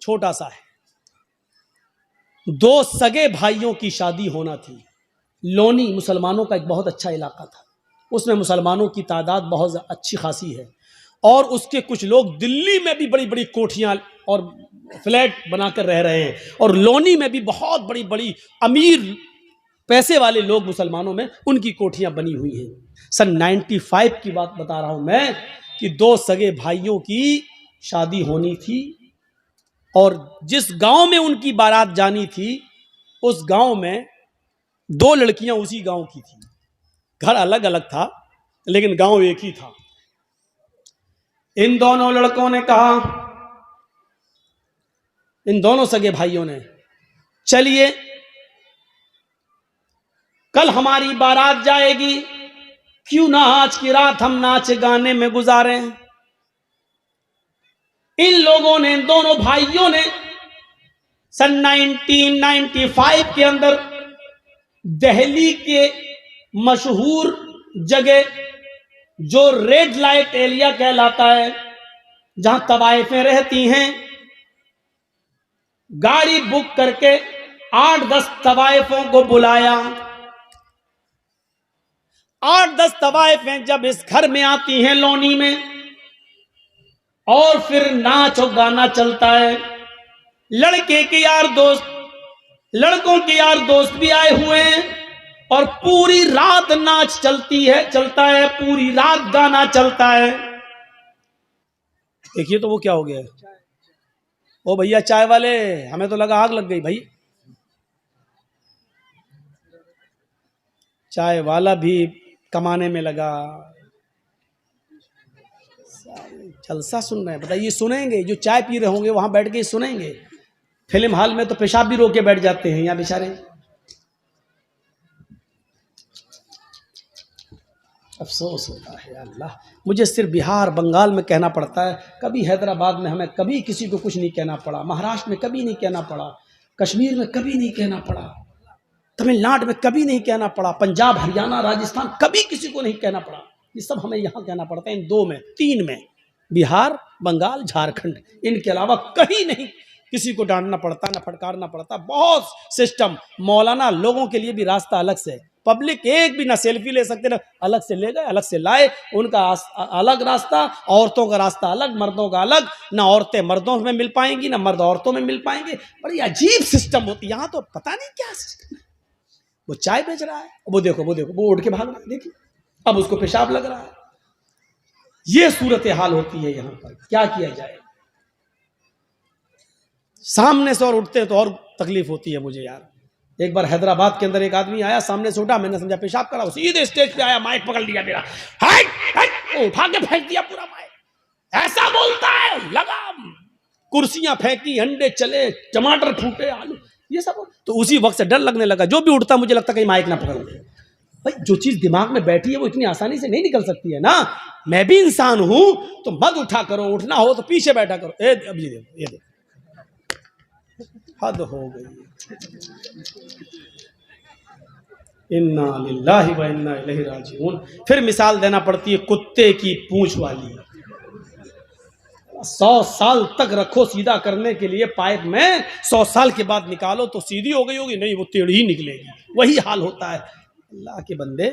Speaker 1: छोटा सा है, 2 सगे भाइयों की शादी होना थी। लोनी मुसलमानों का एक बहुत अच्छा इलाका था, उसमें मुसलमानों की तादाद बहुत अच्छी खासी है, और उसके कुछ लोग दिल्ली में भी बड़ी बड़ी कोठियां और फ्लैट बनाकर रह रहे हैं, और लोनी में भी बहुत बड़ी बड़ी अमीर पैसे वाले लोग मुसलमानों में उनकी कोठियां बनी हुई हैं। सन 95 की बात बता रहा हूं मैं कि 2 सगे भाइयों की शादी होनी थी, और जिस गांव में उनकी बारात जानी थी उस गांव में 2 लड़कियां उसी गांव की थी। घर अलग अलग था लेकिन गांव एक ही था। इन दोनों लड़कों ने कहा, इन दोनों सगे भाइयों ने, चलिए कल हमारी बारात जाएगी, क्यों ना आज की रात हम नाच गाने में गुजारें। इन लोगों ने, इन दोनों भाइयों ने सन 1995 के अंदर दिल्ली के मशहूर जगह जो रेड लाइट एरिया कहलाता है, जहां तवाइफें रहती हैं, गाड़ी बुक करके 8-10 तवाइफों को बुलाया। 8-10 तवाइफें जब इस घर में आती हैं लोनी में, और फिर नाच और गाना चलता है। लड़के के यार दोस्त, लड़कों के यार दोस्त भी आए हुए हैं, और पूरी रात नाच चलता है, पूरी रात गाना चलता है। देखिए तो वो क्या हो गया, ओ भैया चाय वाले, हमें तो लगा आग लग गई भाई। चाय वाला भी कमाने में लगा, जलसा सुन रहे हैं। बताइए सुनेंगे, जो चाय पी रहे होंगे वहां बैठ के सुनेंगे। फिल्म हॉल में तो पेशाब भी रोक के बैठ जाते हैं यहाँ बेचारे। अफसोस होता है अल्लाह, मुझे सिर्फ बिहार बंगाल में कहना पड़ता है, कभी हैदराबाद में हमें कभी किसी को कुछ नहीं कहना पड़ा, महाराष्ट्र में कभी नहीं कहना पड़ा, कश्मीर में कभी नहीं कहना पड़ा, तमिलनाडु में कभी नहीं कहना पड़ा, पंजाब हरियाणा राजस्थान कभी किसी को नहीं कहना पड़ा। ये सब हमें यहाँ कहना पड़ता है, इन 2 में 3 में, बिहार बंगाल झारखंड, इनके अलावा कहीं नहीं किसी को डांटना पड़ता, ना फटकारना पड़ता। बहुत सिस्टम, मौलाना लोगों के लिए भी रास्ता अलग से, पब्लिक एक भी ना सेल्फी ले सकते, ना अलग से ले गए अलग से लाए, उनका अलग रास्ता, औरतों का रास्ता अलग, मर्दों का अलग, ना औरतें मर्दों में मिल पाएंगी ना मर्द औरतों में मिल पाएंगे। बड़ी अजीब सिस्टम होती है यहाँ तो, पता नहीं क्या सिस्टम है। वो चाय बेच रहा है, वो देखो वो उड़ के भाग रहा है, देखिए अब उसको पेशाब लग रहा है। ये सूरत हाल होती है यहाँ पर, क्या किया जाए। सामने से और उठते हैं तो और तकलीफ होती है मुझे यार। एक बार हैदराबाद के अंदर एक आदमी आया, सामने से उठा, मैंने समझा पेशाब करा, सीधे स्टेज पे आया, माइक पकड़ लिया मेरा, उठा के फेंक दिया पूरा माइक। ऐसा बोलता है लगाम, कुर्सियां फेंकी, अंडे चले, टमाटर फूटे, आलू, ये सब। तो उसी वक्त से डर लगने लगा, जो भी उठता मुझे लगता कहीं माइक ना पकड़ ले। भाई जो चीज दिमाग में बैठी है वो इतनी आसानी से नहीं निकल सकती है ना। मैं भी इंसान हूं, तो मत उठा करो, उठना हो तो पीछे बैठा करो। अब ये देखो, ये देखो, हद हो गई। इन्ना लिल्लाहि व इन्ना इलैहि राजिऊन। फिर मिसाल देना पड़ती है कुत्ते की पूंछ वाली। 100 साल तक रखो सीधा करने के लिए पाइप में, 100 साल के बाद निकालो तो सीधी हो गई होगी, नहीं वो टेढ़ी ही निकलेगी। वही हाल होता है अल्लाह के बंदे।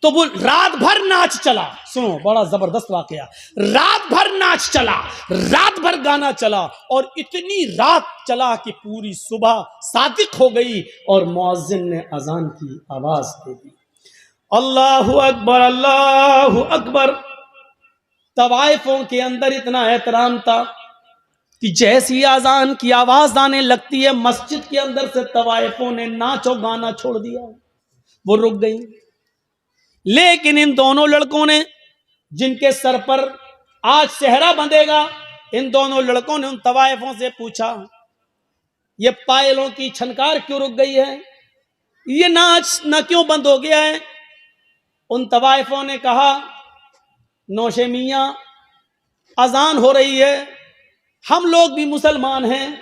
Speaker 1: तो वो रात भर नाच चला। सुनो बड़ा जबरदस्त वाकया। रात भर नाच चला, रात भर गाना चला, और इतनी रात चला कि पूरी सुबह सादिक हो गई और मुअज्जिन ने अजान की आवाज दे दी। अल्लाहु अकबर, अल्लाहु अकबर। तवाइफों के अंदर इतना एहतराम था कि जैसी अजान की आवाज आने लगती है, मस्जिद के अंदर से तवाइफों ने नाचो गाना छोड़ दिया, वो रुक गई। लेकिन इन दोनों लड़कों ने, जिनके सर पर आज सेहरा बंधेगा, इन दोनों लड़कों ने उन तवाइफों से पूछा, ये पायलों की छनकार क्यों रुक गई है, ये नाच न क्यों बंद हो गया है। उन तवाइफों ने कहा, नौशे मियां, अजान हो रही है, हम लोग भी मुसलमान हैं,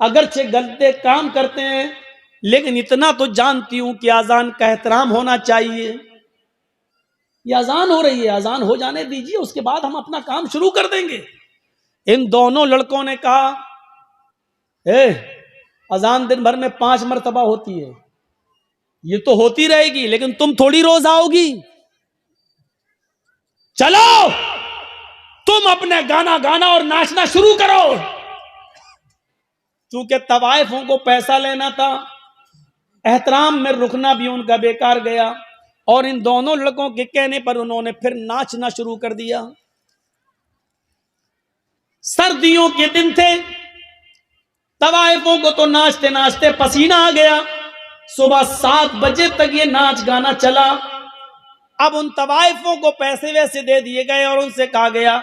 Speaker 1: अगरचे गलते काम करते हैं, लेकिन इतना तो जानती हूं कि अजान का एहतराम होना चाहिए। ये अजान हो रही है, अजान हो जाने दीजिए, उसके बाद हम अपना काम शुरू कर देंगे। इन दोनों लड़कों ने कहा, अजान दिन भर में 5 मरतबा होती है, ये तो होती रहेगी, लेकिन तुम थोड़ी रोज आओगी। चलो तुम अपने गाना गाना और नाचना शुरू करो। चूंकि तवाइफों को पैसा लेना था, एहतराम में रुकना भी उनका बेकार गया, और इन दोनों लड़कों के कहने पर उन्होंने फिर नाचना शुरू कर दिया। सर्दियों के दिन थे, तवाइफों को तो नाचते नाचते पसीना आ गया। सुबह 7 बजे तक ये नाच गाना चला। अब उन तवाइफों को पैसे वैसे दे दिए गए और उनसे कहा गया,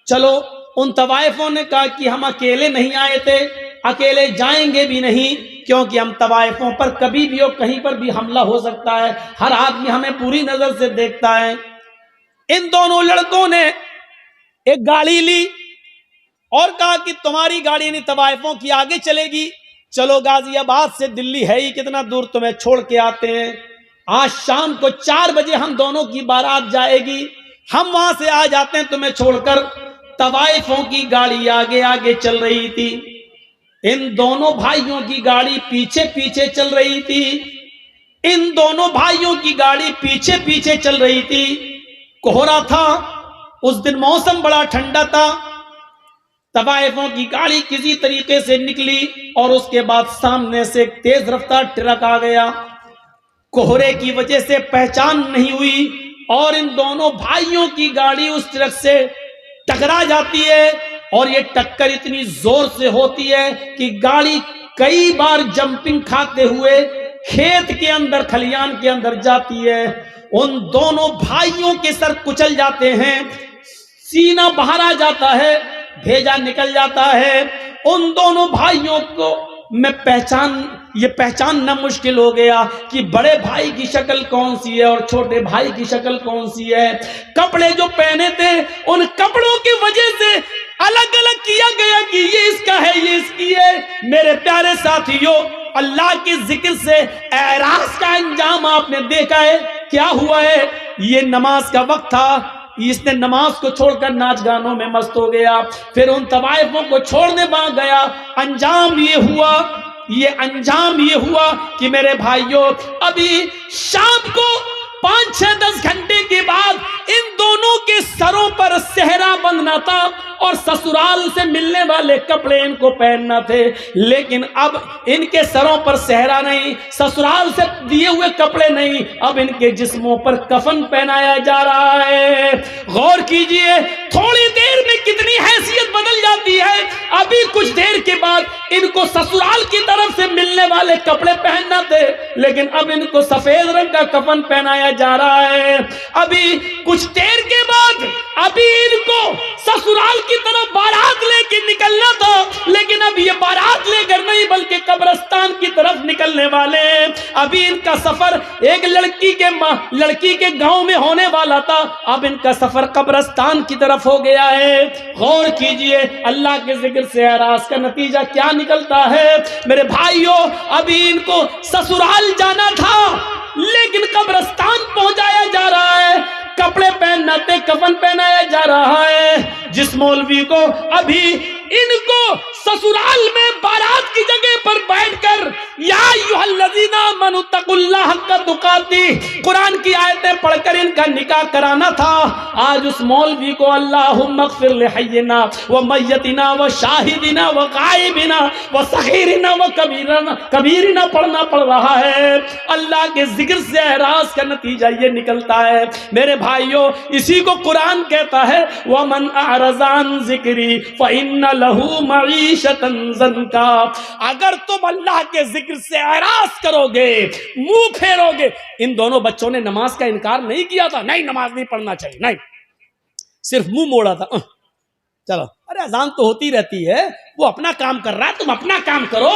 Speaker 1: चलो। उन तवाइफों ने कहा कि हम अकेले नहीं आए थे, अकेले जाएंगे भी नहीं, क्योंकि हम तवाइफों पर कभी भी और कहीं पर भी हमला हो सकता है, हर आदमी हमें पूरी नजर से देखता है। इन दोनों लड़कों ने एक गाड़ी ली और कहा कि तुम्हारी गाड़ी नहीं तवाइफों की आगे चलेगी, चलो गाजियाबाद से दिल्ली है ही कितना दूर, तुम्हें छोड़ के आते हैं। आज शाम को 4 बजे हम दोनों की बारात जाएगी, हम वहां से आ जाते हैं तुम्हें छोड़कर। तवाइफों की गाड़ी आगे आगे चल रही थी, इन दोनों भाइयों की गाड़ी पीछे पीछे चल रही थी। इन दोनों भाइयों की गाड़ी पीछे पीछे चल रही थी। कोहरा था, उस दिन मौसम बड़ा ठंडा था। तवाइफों की गाड़ी किसी तरीके से निकली और उसके बाद सामने से एक तेज रफ्तार ट्रक आ गया। कोहरे की वजह से पहचान नहीं हुई और इन दोनों भाइयों की गाड़ी उस ट्रक से टकरा जाती है, और ये टक्कर इतनी जोर से होती है कि गाड़ी कई बार जंपिंग खाते हुए खेत के अंदर, खलियान के अंदर जाती है। उन दोनों भाइयों के सर कुचल जाते हैं, सीना बाहर आ जाता है, भेजा निकल जाता है। उन दोनों भाइयों को मैं पहचानना मुश्किल हो गया कि बड़े भाई की शक्ल कौन सी है और छोटे भाई की शक्ल कौन सी है। कपड़े जो पहने थे उन कपड़ों की वजह से अलग अलग किया गया कि ये इसका है, ये इसकी है। मेरे प्यारे साथियों, अल्लाह के जिक्र से एराज का अंजाम आपने देखा है, क्या हुआ है। ये नमाज का वक्त था, इसने नमाज को छोड़कर नाच गानों में मस्त हो गया, फिर उन तवाइफों को छोड़ने भाग गया। अंजाम ये हुआ कि मेरे भाइयों, अभी शाम को 5-6-10 घंटे के बाद इन दोनों के सरों पर सेहरा बंधना था और ससुराल से मिलने वाले कपड़े इनको पहनना थे। लेकिन अब इनके सरों पर सेहरा नहीं, ससुराल से दिए हुए कपड़े नहीं, अब इनके जिस्मों पर कफन पहनाया जा रहा है। गौर कीजिए, थोड़ी देर में कितनी हैसियत बदल जाती है। अभी कुछ देर के बाद इनको ससुराल की तरफ से मिलने वाले कपड़े पहनना थे, लेकिन अब इनको सफेद रंग का कफन पहनाया जा रहा है। अभी कुछ देर के बाद अभी इनको ससुराल की तरफ बारात लेके निकलना था, लेकिन अब ये बारात लेकर नहीं बल्कि कब्रिस्तान की तरफ निकलने वाले। अभी इनका सफर एक लड़की के गांव में होने वाला था, अब इनका सफर कब्रिस्तान की तरफ हो गया है। गौर कीजिए अल्लाह के जिक्र से एराज का नतीजा क्या निकलता है मेरे भाइयों। अभी इनको ससुराल जाना था लेकिन कब्रिस्तान पहुंचाया जा रहा है, कपड़े पहनाते कफन पहनाया जा रहा है। जिस मौलवी को अभी इनको ससुराल में बारात की जगह पर बैठकर या अय्युहल्लज़ीना आमनू तक़ुल्लाह हक़्क़ तुक़ातिह कुरान की आयतें पढ़कर इनका निकाह कराना था, आज उस मौलवी को अल्लाहुम्मा इग़फ़िर लिहय्यिना व मय्यतिना व शाहिदिना व गायबिना व सग़ीरिना व कबीरिना पढ़ना पड़ रहा है। अल्लाह के जिक्र से एराज़ का नतीजा ये निकलता है मेरे भाइयों। इसी को कुरान कहता है वमन अअरज़ अन ज़िक्री फ़इन्न लहू मईशतन ज़न्का। अगर तुम अल्लाह के जिक्र से एराज़ करोगे, मुंह फेरोगे। इन दोनों बच्चों ने नमाज का इनकार नहीं किया था, नहीं नमाज नहीं पढ़ना चाहिए, नहीं, सिर्फ मुंह मोड़ा था। चलो, अरे अजान तो होती रहती है, वो अपना काम कर रहा है, तुम अपना काम करो।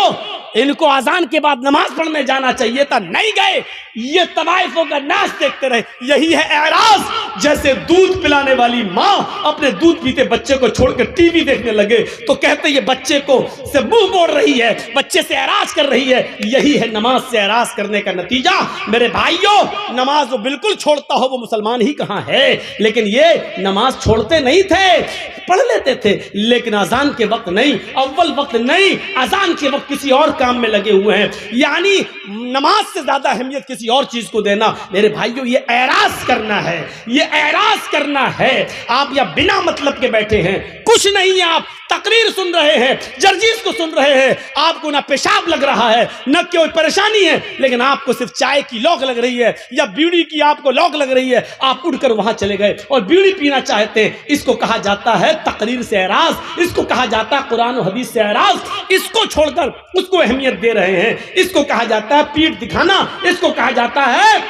Speaker 1: इनको अजान के बाद नमाज पढ़ने जाना चाहिए था, नहीं गए। ये तवाइफों का नाच देखते रहे। यही है एराज़। जैसे दूध पिलाने वाली माँ अपने दूध पीते बच्चे को छोड़कर टीवी देखने लगे तो कहते ये बच्चे को से मुंह मोड़ रही है, बच्चे से एराज़ कर रही है। यही है नमाज से एराज़ करने का नतीजा मेरे भाइयों। नमाज वो बिल्कुल छोड़ता हो वो मुसलमान ही कहाँ है, लेकिन ये नमाज छोड़ते नहीं थे, पढ़ लेते थे, लेकिन अजान के वक्त नहीं, अव्वल वक्त नहीं, अजान के वक्त किसी और काम में लगे हुए हैं। यानी नमाज से ज्यादा अहमियत किसी और चीज को देना मेरे भाइयों, ये एराज़ करना है, ये एराज़ करना है। आप या बिना मतलब के बैठे हैं, कुछ नहीं है, आप तकरीर सुन रहे हैं, जर्जीस को सुन रहे हैं, आपको ना पेशाब लग रहा है न कोई परेशानी है, लेकिन आपको सिर्फ चाय की लौक लग रही है या बीड़ी की आपको लौक लग रही है, आप उठकर वहां चले गए और बीड़ी पीना चाहते हैं। इसको कहा जाता है तकरीर से एराज़, इसको कहा जाता है कुरान और हदीस से एराज़। इसको छोड़कर उसको अहमियत दे रहे हैं, इसको कहा जाता है पीठ दिखाना, इसको कहा जाता है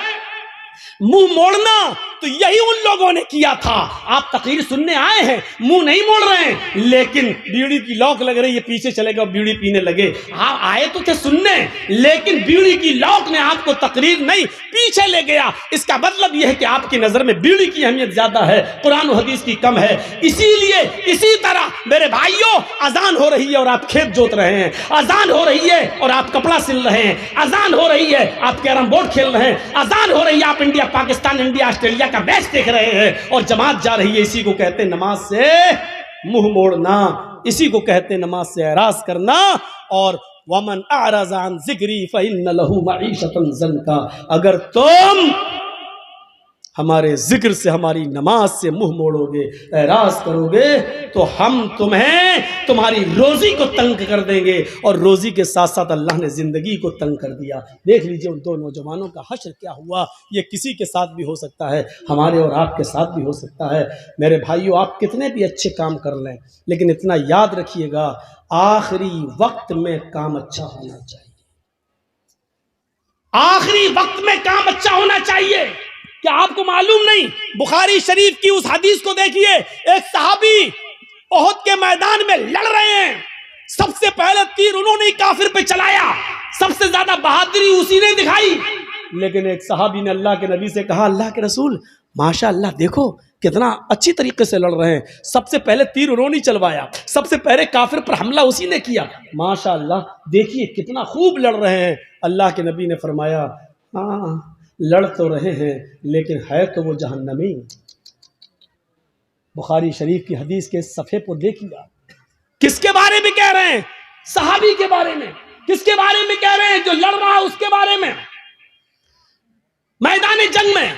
Speaker 1: मुंह मोड़ना। तो यही उन लोगों ने किया था। आप तकरीर सुनने आए हैं, मुंह नहीं मोड़ रहे हैं, लेकिन बीड़ी की लौक लग रही है, पीछे चले गए बीड़ी पीने लगे। हाँ, आए तो थे सुनने, लेकिन बीड़ी की लौक ने आपको तकरीर नहीं पीछे ले गया। इसका मतलब यह है कि आपकी नजर में बीड़ी की अहमियत ज्यादा है, कुरान और हदीस की कम है। इसीलिए इसी तरह मेरे भाइयों, अजान हो रही है और आप खेत जोत रहे हैं, अजान हो रही है और आप कपड़ा सिल रहे हैं, अजान हो रही है आप कैरम बोर्ड खेल रहे हैं, अजान हो रही है आप इंडिया पाकिस्तान, इंडिया ऑस्ट्रेलिया का मैच देख रहे हैं और जमात जा रही है। इसी को कहते हैं नमाज से मुंह मोड़ना, इसी को कहते हैं नमाज से एराज़ करना। और वमन अअरज़ अन ज़िक्री फ़इन्न लहू मईशतन ज़न्का। अगर तुम हमारे जिक्र से, हमारी नमाज से मुंह मोड़ोगे, एराज़ करोगे, तो हम तुम्हें तुम्हारी रोजी को तंग कर देंगे। और रोजी के साथ साथ अल्लाह ने जिंदगी को तंग कर दिया। देख लीजिए उन दो नौजवानों का हश्र क्या हुआ। ये किसी के साथ भी हो सकता है, हमारे और आपके साथ भी हो सकता है। मेरे भाइयों, आप कितने भी अच्छे काम कर लें, लेकिन इतना याद रखिएगा, आखिरी वक्त में काम अच्छा होना चाहिए। आखिरी वक्त में काम अच्छा होना चाहिए। क्या आपको मालूम नहीं, बुखारी शरीफ की उस हदीस को देखिए, एक सहाबी ओहद के मैदान में लड़ रहे हैं, सबसे पहले तीर उन्होंने काफिर पे चलाया, सबसे ज्यादा बहादुरी उसी ने दिखाई। लेकिन एक सहाबी ने अल्लाह के नबी से कहा, अल्लाह के रसूल माशाअल्लाह, देखो कितना अच्छी तरीके से लड़ रहे हैं, सबसे पहले तीर उन्होंने चलवाया, सबसे पहले काफिर पर हमला उसी ने किया, माशाअल्लाह देखिए कितना खूब लड़ रहे हैं। अल्लाह के नबी ने फरमाया, हाँ लड़ तो रहे हैं, लेकिन है तो वो जहन्नमी। बुखारी शरीफ की हदीस के सफ़े पर देखिएगा, किसके बारे में कह रहे हैं? सहाबी के बारे में। किसके बारे में कह रहे हैं? जो लड़ रहा है उसके बारे में, मैदान जंग में।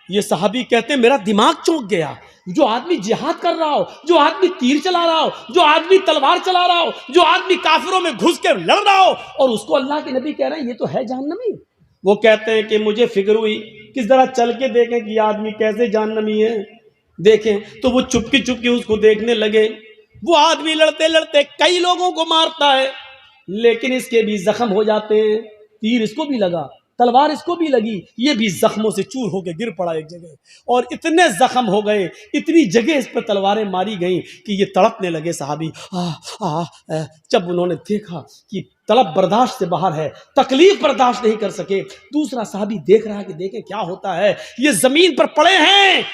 Speaker 1: ये सहाबी कहते हैं, मेरा दिमाग चौंक गया। जो आदमी जिहाद कर रहा हो, जो आदमी तीर चला रहा हो, जो आदमी तलवार चला रहा हो, जो आदमी काफिरों में घुस के लड़ रहा हो, और उसको अल्लाह के नबी कह रहे हैं ये तो है जहन्नमी। वो कहते हैं कि मुझे फिक्र हुई किस तरह चल के देखें कि आदमी कैसे जहन्नमी है। देखें तो वो चुपकी चुपकी उसको देखने लगे। वो आदमी लड़ते लड़ते कई लोगों को मारता है, लेकिन इसके भी जख्म हो जाते हैं, तीर इसको भी लगा, तलवार इसको भी लगी, ये भी जख्मों से चूर होकर गिर पड़ा एक जगह। और इतने जख्म हो गए, इतनी जगह इस पर तलवारें मारी गईं कि ये तड़पने लगे सहाबी। जब उन्होंने देखा कि तड़प बर्दाश्त से बाहर है, तकलीफ बर्दाश्त नहीं कर सके, दूसरा सहाबी देख रहा है कि देखें क्या होता है, ये जमीन पर पड़े हैं,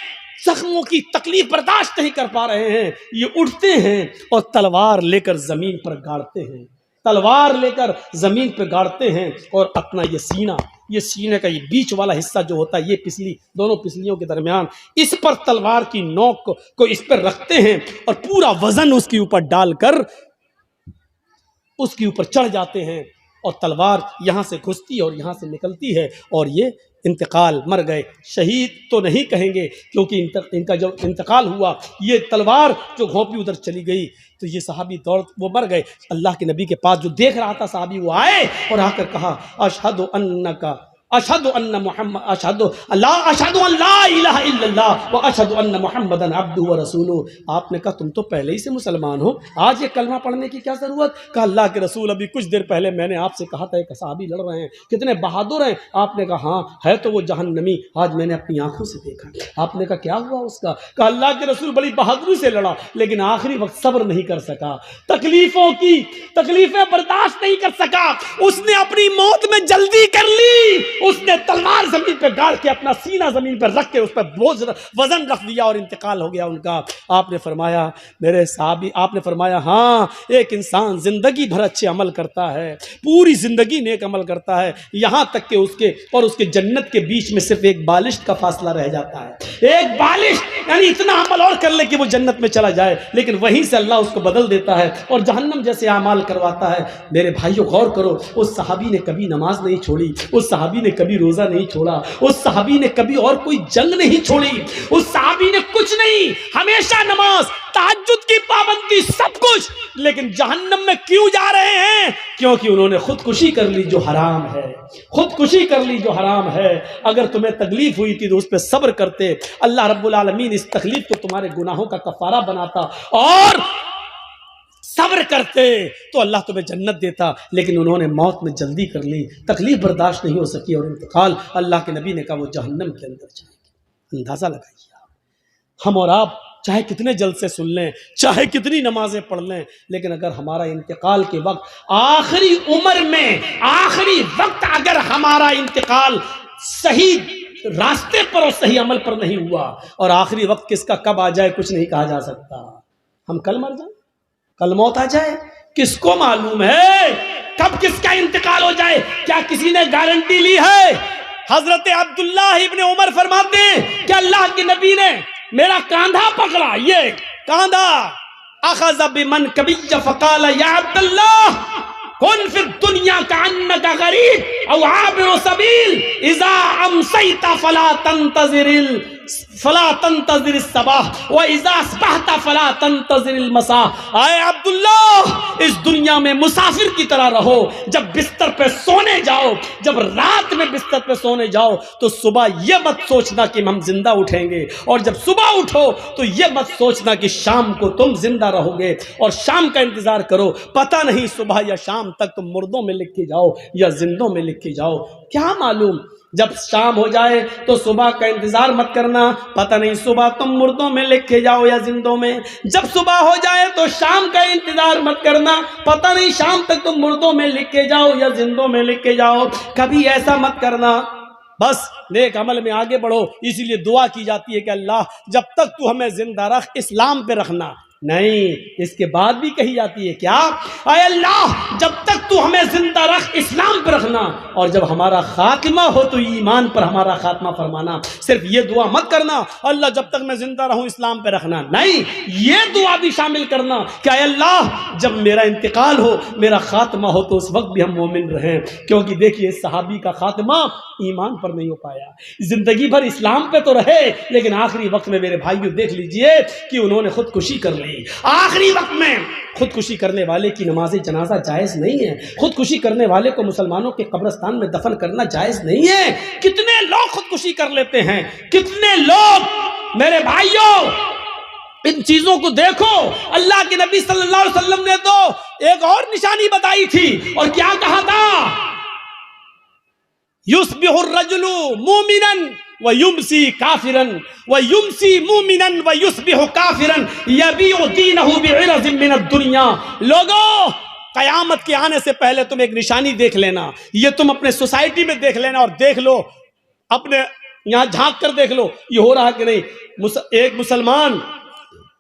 Speaker 1: जख्मों की तकलीफ बर्दाश्त नहीं कर पा रहे हैं। ये उठते हैं और तलवार लेकर जमीन पर गाड़ते हैं, तलवार लेकर जमीन पर गाड़ते हैं और अपना ये सीने का ये बीच वाला हिस्सा जो होता है, ये पिछली दोनों पिछलियों के दरमियान, इस पर तलवार की नोक को इस पर रखते हैं और पूरा वजन उसके ऊपर डालकर उसके ऊपर चढ़ जाते हैं और तलवार यहाँ से घुसती है और यहाँ से निकलती है और ये इंतकाल, मर गए। शहीद तो नहीं कहेंगे क्योंकि इनका जब इंतकाल हुआ, ये तलवार जो घोंपी उधर चली गई तो ये सहाबी वो मर गए। अल्लाह के नबी के पास जो देख रहा था सहाबी, वो आए और आकर कहा अशहदु अन्नका अशहदु अन्न मुहम्मद अशहदु अल्ला इलाहा इल्लल्लाह व अशहदु अन्न मुहम्मदन अब्दुहु व रसूलुहु। आपने कहा तुम तो पहले ही से मुसलमान हो, आज ये कलमा पढ़ने की क्या ज़रूरत? कहा अल्लाह के रसूल, अभी कुछ देर पहले मैंने आपसे कहा था एक सहाबी लड़ रहे हैं, कितने बहादुर हैं। आपने कहा हाँ है तो वो जहन्नमी, आज मैंने अपनी आंखों से देखा। आपने कहा क्या हुआ उसका? कहा अल्लाह के रसूल बड़ी बहादुरी से लड़ा, लेकिन आखिरी वक्त सब्र नहीं कर सका, तकलीफें बर्दाश्त नहीं कर सका, उसने अपनी मौत में जल्दी कर ली। उसने तलवार जमीन पर गाड़ के अपना सीना जमीन पर रख के उस पर बोझ वजन रख दिया और इंतकाल हो गया उनका। आपने फरमाया मेरे साहबी, आपने फरमाया हाँ, एक इंसान जिंदगी भर अच्छे अमल करता है, पूरी जिंदगी नेक अमल करता है, यहाँ तक कि उसके और उसके जन्नत के बीच में सिर्फ एक बालिश का फासला रह जाता है। एक बालिश, यानी इतना अमल और कर ले कि वो जन्नत में चला जाए, लेकिन वहीं से अल्लाह उसको बदल देता है और जहन्नम जैसे अमाल करवाता है। मेरे भाइयों गौर करो, उस सहाबी ने कभी नमाज नहीं छोड़ी, उस सहाबी ने कभी रोजा नहीं छोड़ा, उस सहाबी ने कभी और कोई जंग नहीं छोड़ी, उस सहाबी ने कुछ नहीं, हमेशा नमाज, तहज्जुद की पाबंदी, सब कुछ। लेकिन जहन्नम में क्यों जा रहे हैं? क्योंकि उन्होंने खुदकुशी कर ली जो हराम है, खुदकुशी कर ली जो हराम है। अगर तुम्हें तकलीफ हुई थी तो उस पर सब्र करते, अल्लाह रब्बुल आलमीन इस तकलीफ को तुम्हारे गुनाहों का कफारा बनाता और सब्र करते तो अल्लाह तुम्हें जन्नत देता। लेकिन उन्होंने मौत में जल्दी कर ली, तकलीफ बर्दाश्त नहीं हो सकी और इंतकाल। अल्लाह के नबी ने कहा वो जहन्नम के अंदर जाएंगे। अंदाज़ा लगाइए आप, हम और आप चाहे कितने जल्द से सुन लें, चाहे कितनी नमाजें पढ़ लें, लेकिन अगर हमारा इंतकाल के वक्त, आखिरी उम्र में, आखिरी वक्त अगर हमारा इंतकाल सही रास्ते पर और सही अमल पर नहीं हुआ, और आखिरी वक्त किसका कब आ जाए कुछ नहीं कहा जा सकता। हम कल मर जाए, कल मौत आ जाए, किसको मालूम है कब किसका इंतकाल हो जाए? क्या किसी ने गारंटी ली है? हजरत अब्दुल्ला इब्ने उमर फरमाते हैं कि अल्लाह के नबी ने मेरा कांधा पकड़ा, ये कांधा, अखज़ बिमन कबिय फकाल या अब्दुल्ला कुन फिद दुनिया का अन्नका गरीब औ आबिरु सबील इज़ा अमसैता फला तंतज़िर सबह व इज़ा अस्बहता फला तंतज़िर मसा। आए अब्दुल्ला, इस दुनिया में मुसाफिर की तरह रहो। जब बिस्तर पे सोने जाओ, जब रात में बिस्तर पे सोने जाओ तो सुबह ये मत सोचना कि हम जिंदा उठेंगे, और जब सुबह उठो तो ये मत सोचना कि शाम को तुम जिंदा रहोगे, और शाम का इंतजार करो, पता नहीं सुबह या शाम तक तुम मुर्दों में लिखे जाओ या जिंदों में लिखे जाओ, क्या मालूम। जब शाम हो जाए तो सुबह का इंतजार मत करना, पता नहीं सुबह तुम मुर्दों में लिखे जाओ या जिंदों में। जब सुबह हो जाए तो शाम का इंतजार मत करना, पता नहीं शाम तक तुम मुर्दों में लिखे जाओ या जिंदों में लिखे जाओ। कभी ऐसा मत करना, बस नेक अमल में आगे बढ़ो। इसीलिए दुआ की जाती है कि अल्लाह जब तक तू हमें जिंदा रख, इस्लाम पे रखना। नहीं, इसके बाद भी कही जाती है क्या? आए अल्लाह जब तक तू हमें जिंदा रख, इस्लाम पर रखना, और जब हमारा खात्मा हो तो ईमान पर हमारा खात्मा फरमाना। सिर्फ ये दुआ मत करना अल्लाह जब तक मैं जिंदा रहूं इस्लाम पर रखना, नहीं, ये दुआ भी शामिल करना कि आए अल्लाह जब मेरा इंतकाल हो, मेरा खात्मा हो, तो उस वक्त भी हम मोमिन रहें। क्योंकि देखिए सहाबी का खात्मा ईमान पर नहीं हो पाया, जिंदगी भर इस्लाम पे तो रहे, लेकिन आखिरी वक्त में मेरे भाइयों देख लीजिए कि उन्होंने खुदकुशी कर ली। आखिरी वक्त में खुदकुशी करने वाले की नमाज जनाजा जायज नहीं है, खुदकुशी करने वाले को मुसलमानों के कब्रिस्तान में दफन करना जायज नहीं है। कितने लोग खुदकुशी कर लेते हैं, कितने लोग। मेरे भाइयों इन चीजों को देखो, अल्लाह के नबी सल्लल्लाहु अलैहि वसल्लम ने तो एक और निशानी बताई थी, और क्या कहा था? युस्बिहुर रजुलु मुमिनन व युमसी काफिरन व युमसी मुमिनन व युस्बिहु काफिरन यबीउ दीनहु बिइरज़िन मिनद दुनिया। लोगों, कयामत के आने से पहले तुम एक निशानी देख लेना, ये तुम अपने सोसाइटी में देख लेना और देख लो, अपने यहां झांक कर देख लो ये हो रहा कि नहीं। एक मुसलमान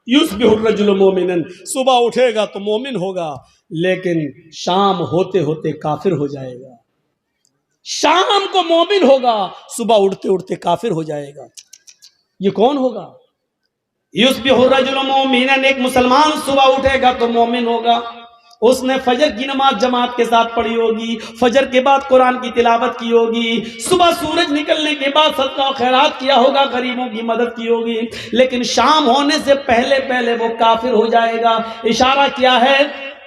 Speaker 1: युस्बिहुर रजुलु मुमिनन, सुबह उठेगा तो मोमिन होगा, लेकिन शाम होते होते काफिर हो जाएगा। शाम को मोमिन होगा, सुबह उठते उठते काफिर हो जाएगा। ये कौन होगा? युस्बिहुर रजुलु मुमिनन, एक मुसलमान सुबह उठेगा तो मोमिन होगा, उसने फजर की नमाज जमात के साथ पढ़ी होगी, फजर के बाद कुरान की तिलावत की होगी, सुबह सूरज निकलने के बाद सदका और खैरात किया होगा, गरीबों की मदद की होगी, लेकिन शाम होने से पहले पहले वो काफिर हो जाएगा। इशारा क्या है?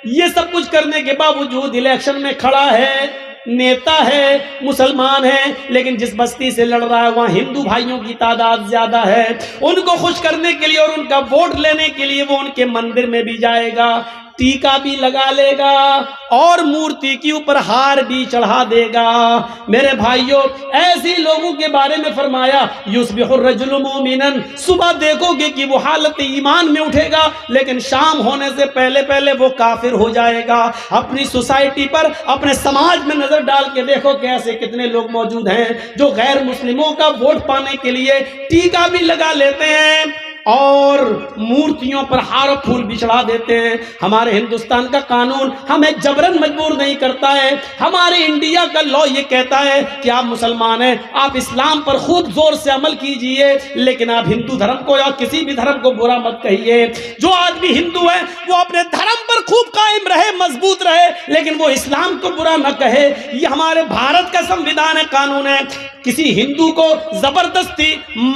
Speaker 1: ये सब कुछ करने के बावजूद इलेक्शन में खड़ा है, नेता है, मुसलमान है, लेकिन जिस बस्ती से लड़ रहा है वहां हिंदू भाइयों की तादाद ज्यादा है। उनको खुश करने के लिए और उनका वोट लेने के लिए वो उनके मंदिर में भी जाएगा, टीका भी लगा लेगा और मूर्ति के ऊपर हार भी चढ़ा देगा। मेरे भाइयों, ऐसे लोगों के बारे में फरमाया युस्बिहुर रजुलु मुमिनन, सुबह देखोगे कि वो हालत ईमान में उठेगा, लेकिन शाम होने से पहले पहले वो काफिर हो जाएगा। अपनी सोसाइटी पर, अपने समाज में नजर डाल के देखो कि ऐसे कितने लोग मौजूद हैं जो गैर मुस्लिमों का वोट पाने के लिए टीका भी लगा लेते हैं और मूर्तियों पर हार फूल भी चढ़ा देते हैं। हमारे हिंदुस्तान का कानून हमें जबरन मजबूर नहीं करता है। हमारे इंडिया का लॉ ये कहता है कि आप मुसलमान हैं, आप इस्लाम पर खूब जोर से अमल कीजिए, लेकिन आप हिंदू धर्म को या किसी भी धर्म को बुरा मत कहिए। जो आदमी हिंदू है वो अपने धर्म पर खूब कायम रहे, मजबूत रहे, लेकिन वो इस्लाम को बुरा न कहे। ये हमारे भारत का संविधान है, कानून है। किसी हिंदू को जबरदस्ती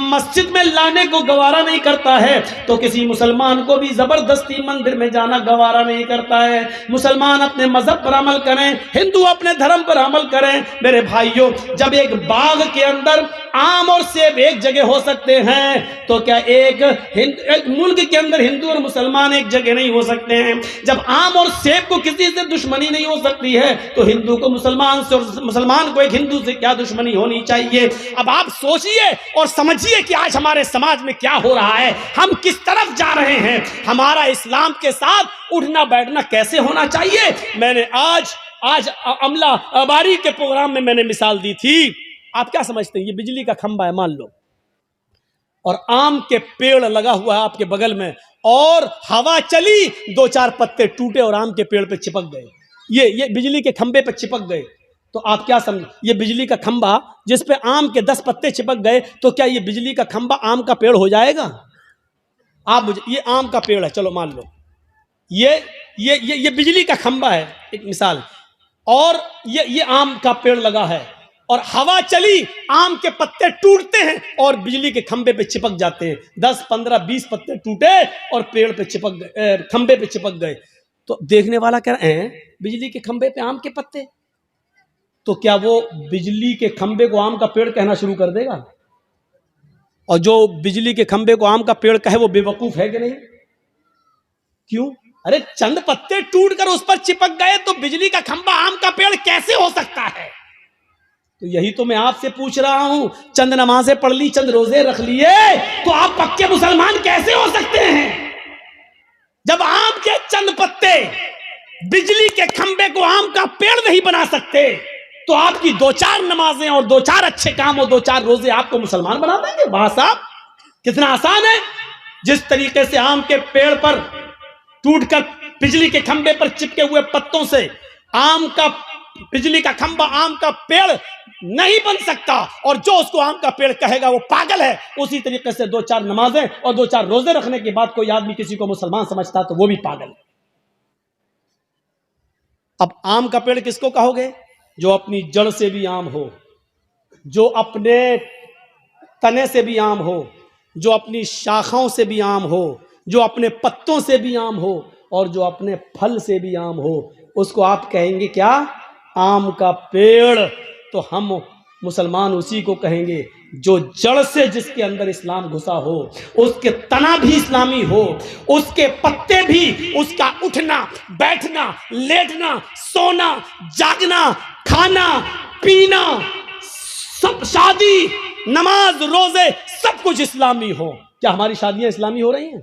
Speaker 1: मस्जिद में लाने को गवारा नहीं करता है, तो किसी मुसलमान को भी जबरदस्ती मंदिर में जाना गवारा नहीं करता है। मुसलमान अपने मजहब पर अमल करें, हिंदू अपने धर्म पर अमल करें। मेरे भाइयों, जब एक बाग के अंदर आम और सेब एक जगह हो सकते हैं, तो क्या एक मुल्क के अंदर हिंदू और मुसलमान एक जगह नहीं हो सकते हैं? जब आम और सेब को किसी से दुश्मनी नहीं हो सकती है, तो हिंदू को मुसलमान से और मुसलमान को एक हिंदू से क्या दुश्मनी होनी चाहिए? अब आप सोचिए और समझिए कि आज हमारे समाज में क्या हो रहा है, हम किस तरफ जा रहे हैं, हमारा इस्लाम के साथ उठना बैठना कैसे होना चाहिए। मैंने आज अमला बारी के प्रोग्राम में मैंने मिसाल दी थी। आप क्या समझते हैं? ये बिजली का खंभा है मान लो, और आम के पेड़ लगा हुआ है आपके बगल में, और हवा चली, 2-4 पत्ते टूटे और आम के पेड़ पे चिपक गए। ये बिजली के खंभे पे चिपक गए, तो आप क्या समझ, ये बिजली का खंभा जिस पे आम के 10 पत्ते चिपक गए, तो क्या ये बिजली का खंभा आम का पेड़ हो जाएगा? आप मुझे, ये आम का पेड़ है, चलो मान लो ये बिजली का खंभा है, एक मिसाल, और ये आम का पेड़ लगा है, और हवा चली, आम के पत्ते टूटते हैं और बिजली के खंभे पे चिपक जाते हैं। 10, 15, 20 पत्ते टूटे और पेड़ पे चिपक गए, खंभे पे चिपक गए। तो देखने वाला कह रहे हैं बिजली के खंभे पे आम के पत्ते, तो क्या वो बिजली के खंभे को आम का पेड़ कहना शुरू कर देगा? और जो बिजली के खंभे को आम का पेड़ कहे वो बेवकूफ है कि नहीं? क्यों? अरे चंद पत्ते टूटकर उस पर चिपक गए तो बिजली का खंभा आम का पेड़ कैसे हो सकता है? तो यही तो मैं आपसे पूछ रहा हूं। चंद नमाजें पढ़ ली, चंद रोजे रख लिए, तो आप पक्के मुसलमान कैसे हो सकते हैं? जब आम के चंद पत्ते बिजली के खंभे को आम का पेड़ नहीं बना सकते, तो आपकी 2-4 नमाजें और 2-4 अच्छे काम और 2-4 रोजे आपको मुसलमान बना देंगे? वाह साहब, कितना आसान है। जिस तरीके से आम के पेड़ पर टूटकर बिजली के खंभे पर चिपके हुए पत्तों से बिजली का खंभा आम का पेड़ नहीं बन सकता, और जो उसको आम का पेड़ कहेगा वो पागल है, उसी तरीके से 2-4 नमाजें और 2-4 रोजे रखने के बाद कोई आदमी किसी को मुसलमान समझता तो वो भी पागल है। अब आम का पेड़ किसको कहोगे? जो अपनी जड़ से भी आम हो, जो अपने तने से भी आम हो, जो अपनी शाखाओं से भी आम हो, जो अपने पत्तों से भी आम हो, और जो अपने फल से भी आम हो, उसको आप कहेंगे क्या? आम का पेड़। तो हम मुसलमान उसी को कहेंगे जो जड़ से, जिसके अंदर इस्लाम घुसा हो, उसके तना भी इस्लामी हो, उसके पत्ते भी, उसका उठना बैठना लेटना सोना जागना खाना पीना शादी, नमाज, रोजे सब कुछ इस्लामी हो। क्या हमारी शादियां इस्लामी हो रही हैं?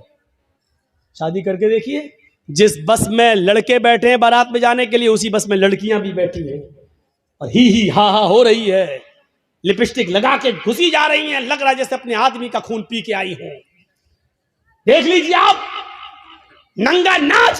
Speaker 1: शादी करके देखिए, जिस बस में लड़के बैठे हैं बारात में जाने के लिए, उसी बस में लड़कियां भी बैठी हैं और ही हा हा हो रही है, लिपस्टिक लगा के घुसी जा रही हैं, लग रहा है जैसे अपने आदमी का खून पी के आई हो। देख लीजिए आप, नंगा नाच